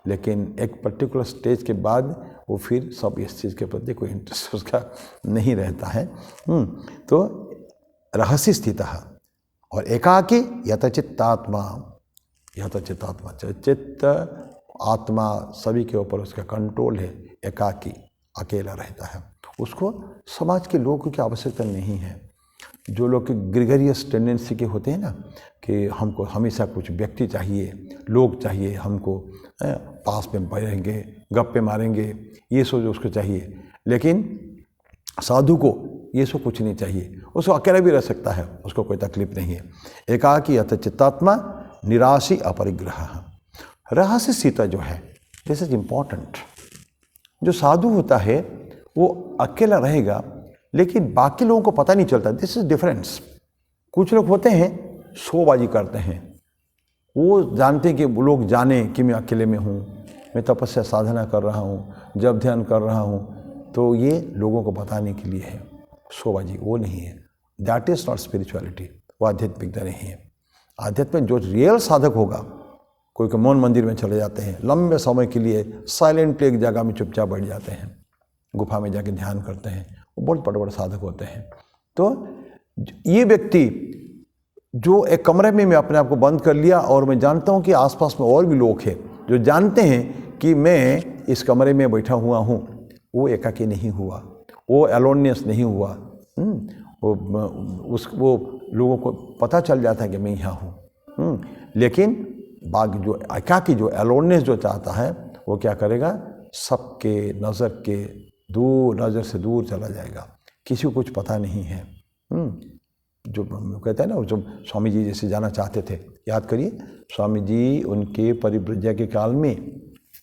लेकिन एक पर्टिकुलर स्टेज के बाद वो फिर सब इस चीज़ के प्रति कोई इंटरेस्ट उसका नहीं रहता है। तो रहस्य स्थित है। और एकाकी यतचित्तात्मा, यतचित्तात्मा, चित्त आत्मा सभी के ऊपर उसका कंट्रोल है। एकाकी, अकेला रहता है, उसको समाज के लोगों की आवश्यकता नहीं है। जो लोग ग्रेगरियस टेंडेंसी के होते हैं ना, कि हमको हमेशा कुछ व्यक्ति चाहिए, लोग चाहिए, हमको पास में बैठेंगे, गप्पे मारेंगे, ये सोच उसको चाहिए। लेकिन साधु को ये सब कुछ नहीं चाहिए, उसको अकेला भी रह सकता है, उसको कोई तकलीफ नहीं है। एकाकी यत चित्तात्मा निराशी अपरिग्रह। रहस्य सीता जो है, दिस इज इम्पॉर्टेंट। जो साधु होता है वो अकेला रहेगा, लेकिन बाकी लोगों को पता नहीं चलता। This is difference. कुछ लोग होते हैं शोबाजी करते हैं, वो जानते हैं कि लोग जाने कि मैं अकेले में हूँ, मैं तपस्या साधना कर रहा हूँ, जब ध्यान कर रहा हूँ, तो ये लोगों को बताने के लिए है। शोबाजी वो नहीं है, दैट इज नॉट स्पिरिचुअलिटी, वो आध्यात्मिकता नहीं है। आध्यात्म में जो रियल साधक होगा, कोई के मौन मंदिर में चले जाते हैं, लंबे समय के लिए साइलेंटली एक जगह में चुपचाप बैठ जाते हैं, गुफा में जाके ध्यान करते हैं, वो बहुत बड़े बड़े साधक होते हैं। तो ये व्यक्ति जो एक कमरे में मैं अपने आप को बंद कर लिया, और मैं जानता हूँ कि आसपास में और भी लोग हैं जो जानते हैं कि मैं इस कमरे में बैठा हुआ हूँ, वो एकाकी नहीं हुआ, वो एलोनियस नहीं हुआ। वो लोगों को पता चल जाता है कि मैं यहाँ हूँ। लेकिन बाकी जो एकाकी, जो एलोनियस जो चाहता है, वो क्या करेगा? सबके नज़र के दूर, नज़र से दूर चला जाएगा, किसी को कुछ पता नहीं है। जो कहते हैं ना, जो स्वामी जी जैसे जाना चाहते थे, याद करिए स्वामी जी उनके परिव्रज्या के काल में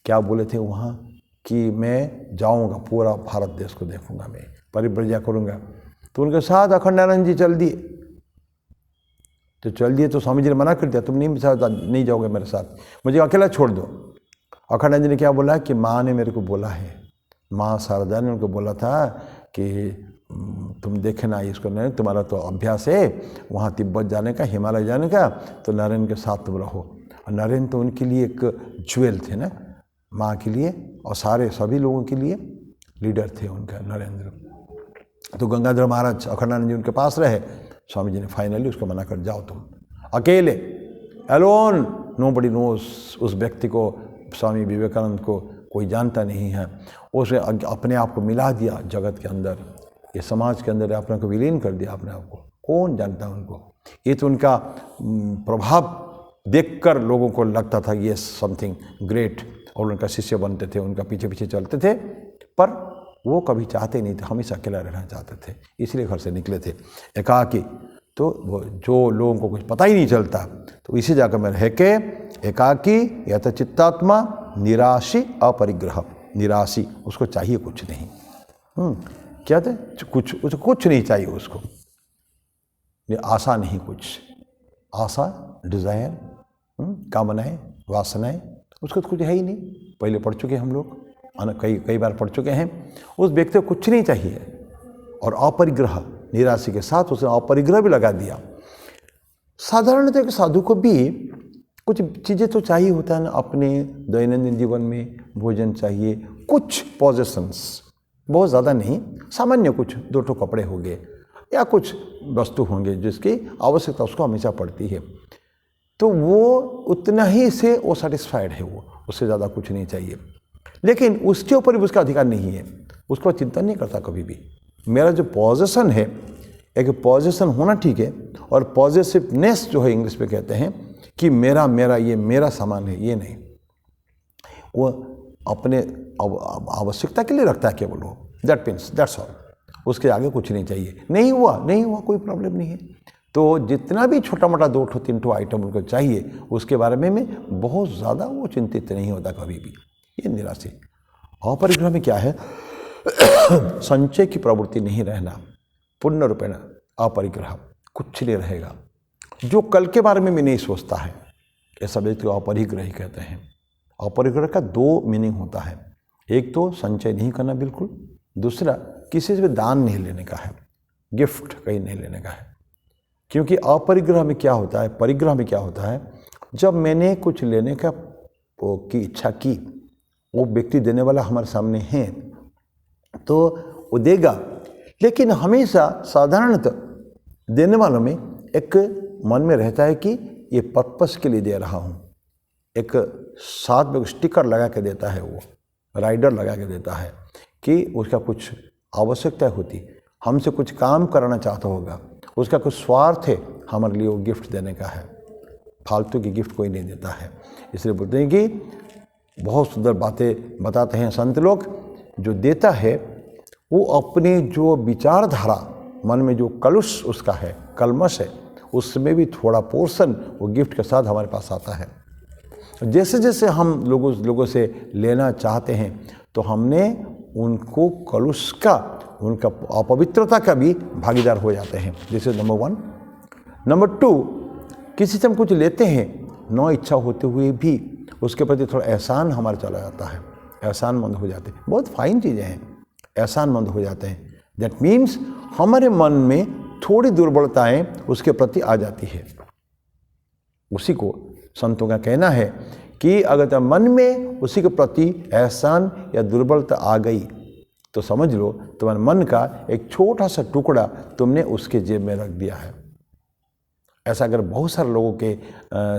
क्या बोले थे वहाँ, कि मैं जाऊँगा, पूरा भारत देश को देखूँगा, मैं परिव्रज्या करूँगा। तो उनके साथ अखंडानंद जी चल दिए। तो स्वामी जी ने मना कर दिया, तुम नहीं जाओगे मेरे साथ, मुझे अकेला छोड़ दो। अखंडानंद जी ने क्या बोला कि माँ ने मेरे को बोला है, माँ शारदा ने उनको बोला था कि तुम देखना इसको, नहीं तुम्हारा तो अभ्यास है वहाँ तिब्बत जाने का, हिमालय जाने का, तो नरेंद्र के साथ तुम रहो। और नरेंद्र तो उनके लिए एक ज्वेल थे ना, माँ के लिए और सभी लोगों के लिए लीडर थे उनका नरेंद्र। तो गंगाधर महाराज अखंडानंद जी उनके पास रहे। स्वामी जी ने फाइनली उसको मना कर, जाओ तुम अकेले, एलोन, नोबडी नोज। उस व्यक्ति को, स्वामी विवेकानंद को कोई जानता नहीं है। उसे अपने आप को मिला दिया जगत के अंदर, ये समाज के अंदर अपने को विलीन कर दिया अपने आप को। कौन जानता है उनको? ये तो उनका प्रभाव देखकर लोगों को लगता था ये समथिंग ग्रेट, और उनका शिष्य बनते थे, उनका पीछे पीछे चलते थे। पर वो कभी चाहते नहीं थे, हमेशा अकेला रहना चाहते थे, इसलिए घर से निकले थे एकाकी। तो वो जो लोगों को कुछ पता ही नहीं चलता, तो इसी जगह में रह के एकाकी यत चित्तात्मा निराशी अपरिग्रह। निराशी, उसको चाहिए कुछ नहीं। क्या थे? कुछ नहीं चाहिए उसको, आशा नहीं, कुछ आशा, डिज़ायर, कामनाएं, वासनाएं, उसको तो कुछ है ही नहीं। पहले पढ़ चुके हम लोग, कई बार पढ़ चुके हैं। उस व्यक्ति को कुछ नहीं चाहिए, और अपरिग्रह, निराशा के साथ उसने अपरिग्रह भी लगा दिया। साधारणतः एक साधु को भी कुछ चीज़ें तो चाहिए होता है ना, अपने दैनंदिन जीवन में भोजन चाहिए, कुछ पॉजेशंस, बहुत ज़्यादा नहीं, सामान्य कुछ 2 कपड़े हो गए या कुछ वस्तु होंगे जिसकी आवश्यकता उसको हमेशा पड़ती है, तो वो उतना ही से वो सेटिस्फाइड है, वो उससे ज़्यादा कुछ नहीं चाहिए। लेकिन उसके ऊपर भी उसका अधिकार नहीं है, उसको चिंतन नहीं करता कभी भी। मेरा जो पॉजेशन है, एक पॉजेशन होना ठीक है, और पॉजेसिवनेस जो है इंग्लिश में कहते हैं कि मेरा मेरा ये मेरा सामान है, ये नहीं, वो अपने आवश्यकता के लिए रखता है केवल वो, दैट मीन्स दैट्स ऑल, उसके आगे कुछ नहीं चाहिए। नहीं हुआ कोई प्रॉब्लम नहीं है। तो जितना भी छोटा मोटा 2-3 आइटम उनको चाहिए, उसके बारे में बहुत ज़्यादा वो चिंतित नहीं होता कभी भी। ये निराशा। अपरिग्रह में क्या है? संचय की प्रवृत्ति नहीं रहना, पूर्ण रूपेण अपरिग्रह, कुछ नहीं रहेगा। जो कल के बारे में भी नहीं सोचता है, ऐसा व्यक्ति को अपरिग्रही कहते हैं। अपरिग्रह का 2 मीनिंग होता है, एक तो संचय नहीं करना बिल्कुल, दूसरा किसी से भी दान नहीं लेने का है, गिफ्ट कहीं नहीं लेने का है। क्योंकि अपरिग्रह में क्या होता है, परिग्रह में क्या होता है, जब मैंने कुछ लेने का की इच्छा की, वो व्यक्ति देने वाला हमारे सामने है तो वो देगा। लेकिन हमेशा साधारणतः देने वालों में एक मन में रहता है कि ये पर्पस के लिए दे रहा हूँ। एक साथ में स्टिकर लगा के देता है, वो राइडर लगा के देता है कि उसका कुछ आवश्यकता होती, हमसे कुछ काम कराना चाहता होगा, उसका कुछ स्वार्थ है हमारे लिए वो गिफ्ट देने का है। फालतू की गिफ्ट कोई नहीं देता है। इसलिए बोलते हैं कि बहुत सुंदर बातें बताते हैं संत लोग, जो देता है वो अपने जो विचारधारा, मन में जो कलुष उसका है, कलमश है, उसमें भी थोड़ा पोर्शन वो गिफ्ट के साथ हमारे पास आता है। जैसे जैसे हम लोगों से लेना चाहते हैं तो हमने उनको कलुष का, उनका अपवित्रता का भी भागीदार हो जाते हैं। जैसे नंबर 1। नंबर 2, किसी से हम कुछ लेते हैं, न इच्छा होते हुए भी उसके प्रति थोड़ा एहसान हमारा चला जाता है, एहसानमंद हो जाते हैं। बहुत फाइन चीज़ें हैं, एहसानमंद हो जाते हैं। दैट मीन्स हमारे मन में थोड़ी दुर्बलताएं उसके प्रति आ जाती है। उसी को संतों का कहना है कि अगर मन में उसी के प्रति एहसान या दुर्बलता आ गई तो समझ लो तुम्हारे मन का एक छोटा सा टुकड़ा तुमने उसके जेब में रख दिया है। ऐसा अगर बहुत सारे लोगों के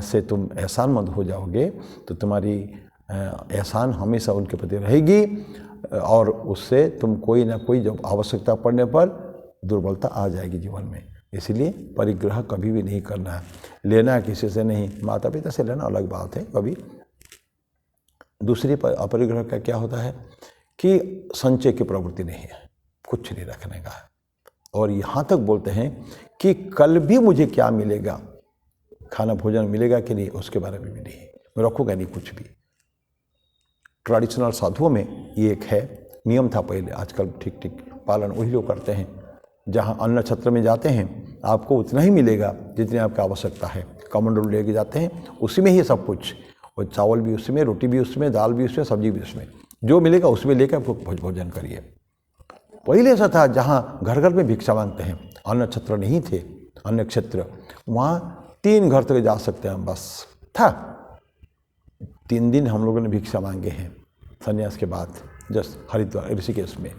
से तुम एहसानमंद हो जाओगे तो तुम्हारी एहसान हमेशा उनके प्रति रहेगी, और उससे तुम कोई ना कोई जब आवश्यकता पड़ने पर दुर्बलता आ जाएगी जीवन में। इसलिए परिग्रह कभी भी नहीं करना है। लेना है किसी से नहीं, माता पिता से लेना अलग बात है कभी। दूसरी अपरिग्रह का क्या होता है कि संचय की प्रवृत्ति नहीं है, कुछ नहीं रखने का है। और यहाँ तक बोलते हैं कि कल भी मुझे क्या मिलेगा, खाना भोजन मिलेगा कि नहीं, उसके बारे में भी नहीं, मैं रखूँगा नहीं कुछ भी। ट्रेडिशनल साधुओं में ये एक है, नियम था पहले, आजकल ठीक ठीक पालन वही लोग करते हैं। जहाँ अन्न छत्र में जाते हैं आपको उतना ही मिलेगा जितनी आपकी आवश्यकता है। कमंडलू लेके जाते हैं, उसी में ही सब कुछ, और चावल भी उसमें, रोटी भी उसमें, दाल भी उसमें, सब्जी भी उसमें, जो मिलेगा उसमें लेकर आपको भोजन करिए। पहले ऐसा था जहाँ घर घर में भिक्षा मांगते हैं, अन्न छत्र नहीं थे, अन्न क्षेत्र, वहाँ 3 घर तक जा सकते हैं हम, बस था। 3 दिन हम लोगों ने भिक्षा मांगे हैं संन्यास के बाद, जस्ट हरिद्वार ऋषिकेश में।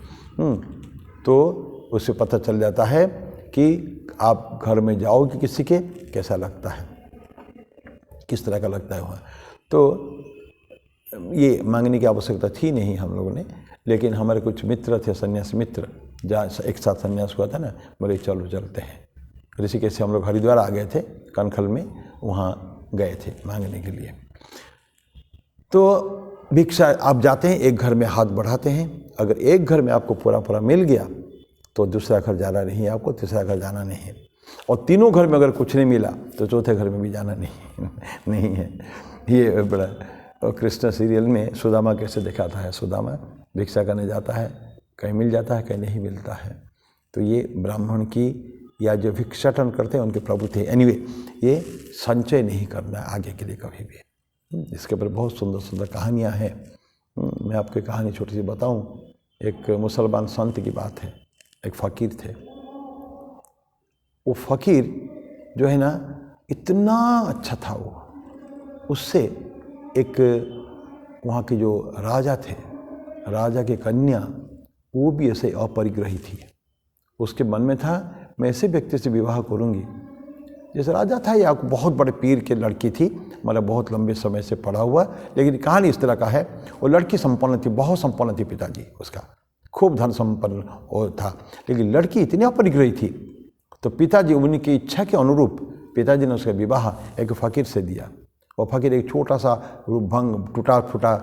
तो उससे पता चल जाता है कि आप घर में जाओगे किसी के, कैसा लगता है, किस तरह का लगता है वहाँ। तो ये मांगने की आवश्यकता थी नहीं हम लोगों ने, लेकिन हमारे कुछ मित्र थे, सन्यासी मित्र, जहाँ एक साथ सन्यास हुआ था ना, बोले चलो चलते हैं। ऋषिकेश से हम लोग हरिद्वार आ गए थे, कनखल में, वहाँ गए थे मांगने के लिए। तो भिक्षा आप जाते हैं, एक घर में हाथ बढ़ाते हैं, अगर एक घर में आपको पूरा पूरा मिल गया तो दूसरा घर जाना नहीं है आपको, तीसरा घर जाना नहीं है, और तीनों घर में अगर कुछ नहीं मिला तो चौथे घर में भी जाना नहीं है। ये बड़ा, और कृष्ण सीरियल में सुदामा कैसे दिखाता है, सुदामा भिक्षा करने जाता है, कहीं मिल जाता है, कहीं नहीं मिलता है। तो ये ब्राह्मण की या जो भिक्षाटन करते हैं उनकी प्रवृत्ति है। एनीवे, ये संचय नहीं करना है आगे के लिए कभी भी। इसके ऊपर बहुत सुंदर सुंदर कहानियाँ हैं। मैं आपको कहानी छोटी सी बताऊं। एक मुसलमान संत की बात है, एक फ़कीर थे। वो फ़कीर जो है ना इतना अच्छा था वो, उससे एक वहाँ के जो राजा थे, राजा की कन्या वो भी ऐसे अपरिग्रही थी। उसके मन में था मैं ऐसे व्यक्ति से विवाह करूँगी, जैसे राजा था या बहुत बड़े पीर की लड़की थी, मतलब बहुत लंबे समय से पढ़ा हुआ, लेकिन कहानी इस तरह का है। वो लड़की संपन्न थी, बहुत संपन्न थी, पिताजी उसका खूब धन संपन्न था, लेकिन लड़की इतनी अपरिग्रही थी, तो पिताजी उनकी इच्छा के अनुरूप पिताजी ने उसका विवाह एक फ़कीर से दिया। वो फ़कीर एक छोटा सा भंग टूटा फूटा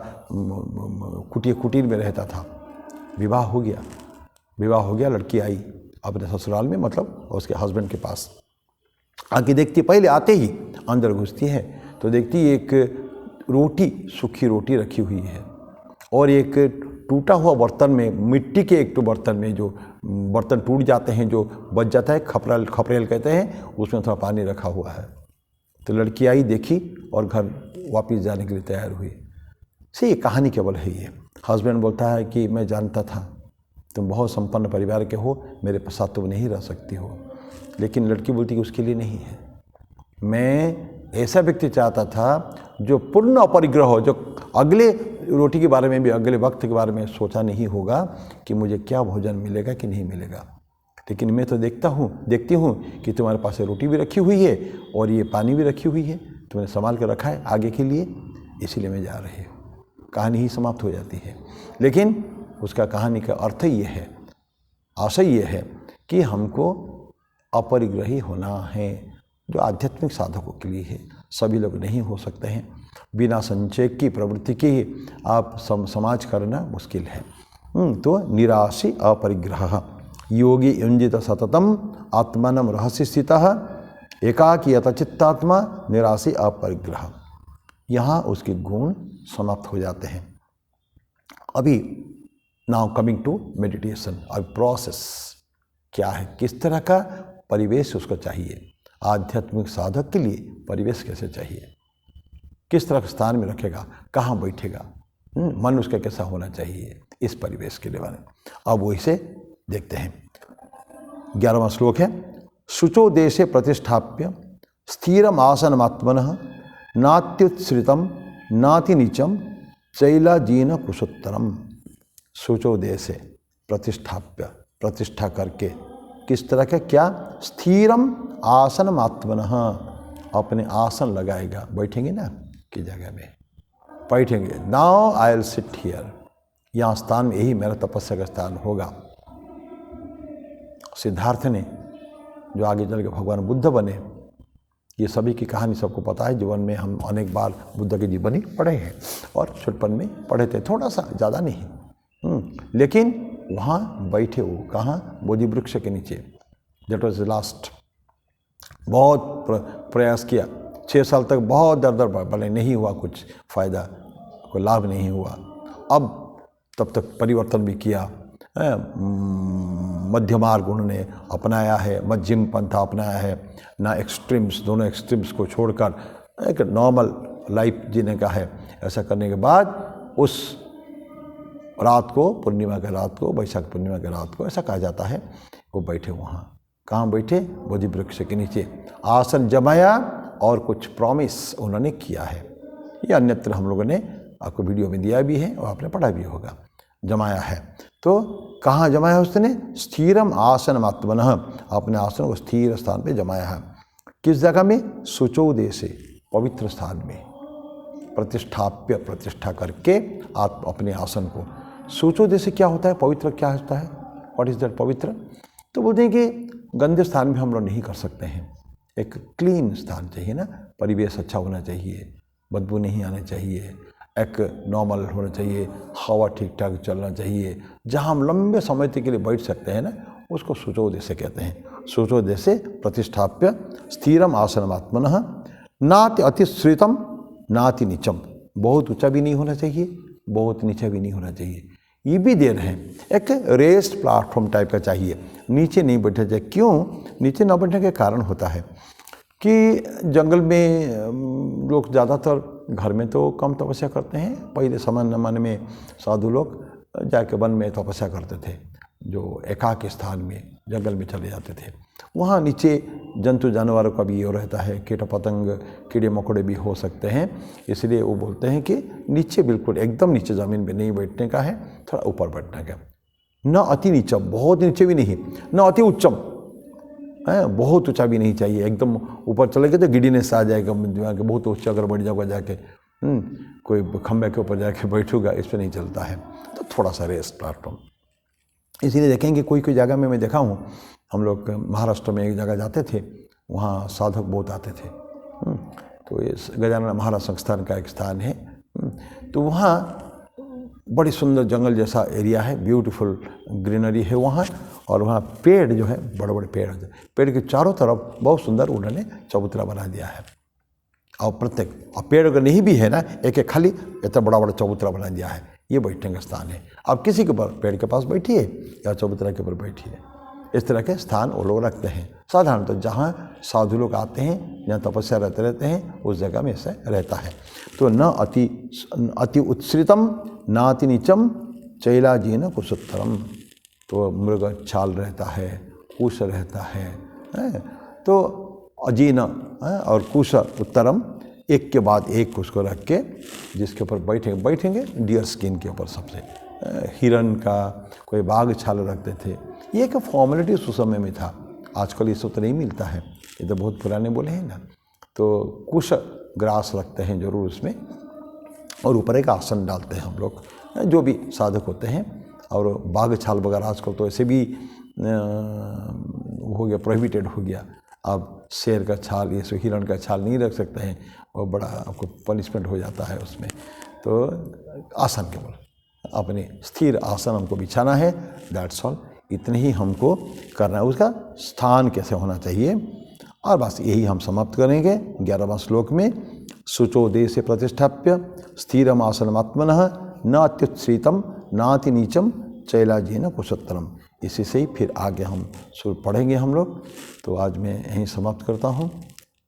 कुटीर में रहता था। विवाह हो गया, लड़की आई अपने ससुराल में, मतलब उसके हस्बैंड के पास आके देखती, पहले आते ही अंदर घुसती है तो देखती एक रोटी, सूखी रोटी रखी हुई है, और एक टूटा हुआ बर्तन में, मिट्टी के एक तो बर्तन में, जो बर्तन टूट जाते हैं, जो बच जाता है, खपरेल कहते हैं, उसमें थोड़ा पानी रखा हुआ है। तो लड़की आई, देखी और घर वापस जाने के लिए तैयार हुई। ये कहानी केवल है ये। हस्बैंड बोलता है कि मैं जानता था तुम बहुत संपन्न परिवार के हो, मेरे साथ तुम नहीं रह सकती हो, लेकिन लड़की बोलती कि उसके लिए नहीं है। मैं ऐसा व्यक्ति चाहता था जो पूर्ण अपरिग्रह हो, जो अगले रोटी के बारे में भी, अगले वक्त के बारे में सोचा नहीं होगा कि मुझे क्या भोजन मिलेगा कि नहीं मिलेगा, लेकिन मैं तो देखती हूँ कि तुम्हारे पास रोटी भी रखी हुई है और ये पानी भी रखी हुई है, तुमने संभाल कर रखा है आगे के लिए, इसीलिए मैं जा रही हूँ। कहानी ही समाप्त हो जाती है। लेकिन उसका कहानी का अर्थ ये है, आशय ये है कि हमको अपरिग्रही होना है, जो आध्यात्मिक साधकों के लिए है। सभी लोग नहीं हो सकते हैं, बिना संचय की प्रवृत्ति के ही आप समाज करना मुश्किल है। तो निराशी अपरिग्रह योगी युंजित सततम आत्मनम रहस्य स्थितः एकाकी यतचित्तात्मा निराशी अपरिग्रह, यहाँ उसके गुण समाप्त हो जाते हैं। अभी नाउ कमिंग टू मेडिटेशन, अब प्रोसेस क्या है, किस तरह का परिवेश उसको चाहिए, आध्यात्मिक साधक के लिए परिवेश कैसे चाहिए, किस तरह के स्थान में रखेगा, कहाँ बैठेगा, मन उसका कैसा होना चाहिए, इस परिवेश के लिए बने। अब वो इसे देखते हैं। 11वां श्लोक है, शुचो देशे प्रतिष्ठाप्य स्थिरम आसनमात्मनः नात्युत्सृतम नाति नीचम चैलाजीन कुशोत्तरम। शुचो देशे प्रतिष्ठाप्य, प्रतिष्ठा करके, किस तरह का, क्या, स्थिरम आसनमात्मनः, अपने आसन लगाएगा, बैठेंगे ना की जगह में बैठेंगे। Now I will sit here, यहाँ स्थान में, यही मेरा तपस्या का स्थान होगा। सिद्धार्थ ने, जो आगे चल के भगवान बुद्ध बने, ये सभी की कहानी सबको पता है। जीवन में हम अनेक बार बुद्ध की जीवनी पढ़े हैं और छुटपन में पढ़े थे, थोड़ा सा, ज़्यादा नहीं। लेकिन वहाँ बैठे वो, कहाँ, बोधि वृक्ष के नीचे। That was last. बहुत प्रयास किया, 6 साल तक बहुत दर भले नहीं हुआ, कुछ फ़ायदा, कोई लाभ नहीं हुआ। अब तब तक परिवर्तन भी किया, मध्य मार्ग उन्होंने अपनाया है, मध्यम पंथा अपनाया है, ना एक्सट्रीम्स, दोनों एक्सट्रीम्स को छोड़कर एक नॉर्मल लाइफ जीने का है। ऐसा करने के बाद उस रात को, पूर्णिमा के रात को, वैशाख पूर्णिमा के रात को, ऐसा कहा जाता है, वो बैठे वहाँ, कहाँ बैठे, बोधि वृक्ष के नीचे, आसन जमाया और कुछ प्रॉमिस उन्होंने किया है। ये अन्यत्र हम लोगों ने आपको वीडियो में दिया भी है और आपने पढ़ा भी होगा, जमाया है। तो कहाँ जमाया उसने, स्थिरम आसनमात्मनः, अपने आसन को स्थिर स्थान पे जमाया है। किस जगह में, शुचो देशे, पवित्र स्थान में, प्रतिष्ठाप्य, प्रतिष्ठा करके आप अपने आसन को। शुचो देशे क्या होता है, पवित्र क्या होता है, व्हाट इज दैट पवित्र? तो बोलते हैं कि गंदे स्थान में हम लोग नहीं कर सकते हैं, एक क्लीन स्थान चाहिए ना, परिवेश अच्छा होना चाहिए, बदबू नहीं आना चाहिए, एक नॉर्मल होना चाहिए, हवा ठीक ठाक चलना चाहिए, जहाँ हम लंबे समय तक के लिए बैठ सकते हैं ना, उसको शुचो देशे कहते हैं। शुचो देशे प्रतिष्ठाप्य स्थिरम आसनमात्मनः नाति अतिश्रितम नाति नीचम, बहुत ऊंचा भी नहीं होना चाहिए, बहुत नीचा भी नहीं होना चाहिए, ये भी दे रहे हैं। एक रेस्ट प्लेटफॉर्म टाइप का चाहिए, नीचे नहीं बैठा जाए। क्यों नीचे न बैठने के कारण होता है कि जंगल में लोग ज़्यादातर, घर में तो कम तपस्या करते हैं, पहले समय ज़माने में साधु लोग जाके वन में तपस्या करते थे, जो एकाक स्थान में जंगल में चले जाते थे। वहाँ नीचे जंतु जानवरों का भी ये रहता है, कीट पतंग कीड़े मकोड़े भी हो सकते हैं, इसलिए वो बोलते हैं कि नीचे बिल्कुल एकदम नीचे ज़मीन पे नहीं बैठने का है, थोड़ा ऊपर बैठने का। न अति नीचम, बहुत नीचे भी नहीं, न अति उच्चम, बहुत ऊंचा भी नहीं चाहिए। एकदम ऊपर चले गए तो गिडीनेस आ जाएगा, बहुत ऊंचा अगर बैठ जाओगा जाके, कोई खंबे के ऊपर जाके बैठूगा, इस पर नहीं चलता है। तो थोड़ा सा रेस्ट प्लेटफॉर्म। इसीलिए देखेंगे कोई कोई जगह में मैं देखा हूँ, हम लोग महाराष्ट्र में एक जगह जाते थे, वहाँ साधक बहुत आते थे। तो ये गजानन महाराज संस्थान का एक स्थान है। तो वहाँ बड़ी सुंदर जंगल जैसा एरिया है, ब्यूटीफुल ग्रीनरी है वहाँ, और वहाँ पेड़ जो है बड़े बड़े पेड़ हैं, पेड़ के चारों तरफ बहुत सुंदर उन्होंने चबूतरा बना दिया है। और प्रत्येक, और पेड़ अगर नहीं भी है ना, एक एक खाली इतना बड़ा बड़ा चबूतरा बना दिया है, ये बैठने का स्थान है। आप किसी के ऊपर पेड़ के पास बैठिए या चबूतरा के ऊपर बैठिए, इस तरह के स्थान वो लोग रखते हैं। साधारणतः तो जहाँ साधु लोग आते हैं, जहाँ तपस्या रहते हैं, उस जगह में ऐसा रहता है। तो न अति उत्सृतम नाति नीचम चैलाजीन कुशोत्तरम। तो मृग छाल रहता है, कुश रहता है, तो अजीन और कुश उत्तरम, एक के बाद एक उसको रख के जिसके ऊपर बैठेंगे डियर स्किन के ऊपर सबसे, हिरन का, कोई बाघ छाल रखते थे। ये एक फॉर्मेलिटी उस समय में था, आजकल ये सब तो नहीं मिलता है, ये तो बहुत पुराने बोले हैं ना। तो कुश ग्रास रखते हैं जरूर उसमें, और ऊपर एक आसन डालते हैं हम लोग, जो भी साधक होते हैं। और बाघ छाल वगैरह आजकल तो ऐसे भी हो गया, प्रोहिबिटेड हो गया। आप शेर का छाल, ये सब हिरण का छाल नहीं रख सकते हैं, और बड़ा आपको पनिशमेंट हो जाता है उसमें। तो आसन केवल अपने स्थिर आसन हमको बिछाना है, दैट्स ऑल। इतने ही हमको करना है। उसका स्थान कैसे होना चाहिए, और बस यही हम समाप्त करेंगे 11वां श्लोक में। शुचो देशे प्रतिष्ठाप्य स्थिरम आसनमात्मनः न अत्युत्सृतम नाति नीचम चैलाजीन कुशोत्तरम। इसी से ही फिर आगे हम शुरू पढ़ेंगे हम लोग। तो आज मैं यहीं समाप्त करता हूँ,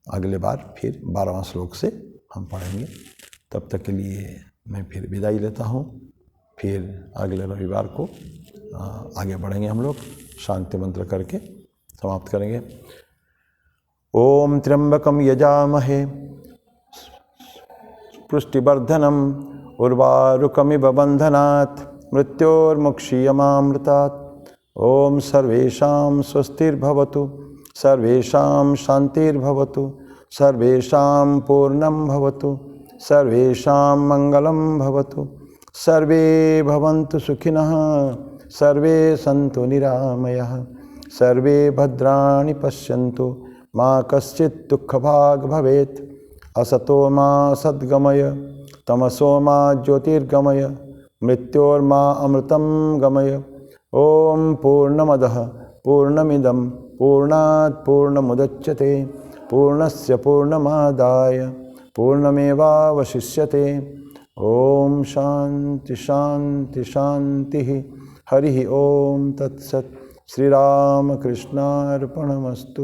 अगले बार फिर 12वां श्लोक से हम पढ़ेंगे। तब तक के लिए मैं फिर विदाई लेता हूँ, फिर अगले रविवार को आगे बढ़ेंगे हम लोग, शांति मंत्र करके समाप्त करेंगे। ओम त्र्यंबकम यजामहे पुष्टिवर्धनम उर्वारुकमिव बंधनात् मृत्योर्मुक्षीयमामृतात्। ओम सर्वेषां स्वस्तिर्भवतु, सर्वेषां शांतिर्भवतु, सर्वेषां पूर्णं भवतु, सर्वेषां मंगलं भवतु, सर्वे भवन्तु सुखिनः, सर्वे सन्तु निरामयाः, सर्वे भद्राणि पश्यन्तु, मा कश्चित् दुःखभाग् भवेत्। असतो मा सद्गमय, तमसो मा ज्योतिर्गमय, मृत्योर्मा अमृतं गमय। ओम पूर्णमदः पूर्णमिदं पूर्णात् पूर्णमुदच्यते पूर्णस्य पूर्णमादाय पूर्णमेवावशिष्यते। ओम शांति शांति शांति। हरि ओम तत्सत्। श्री राम कृष्णार्पणमस्तु।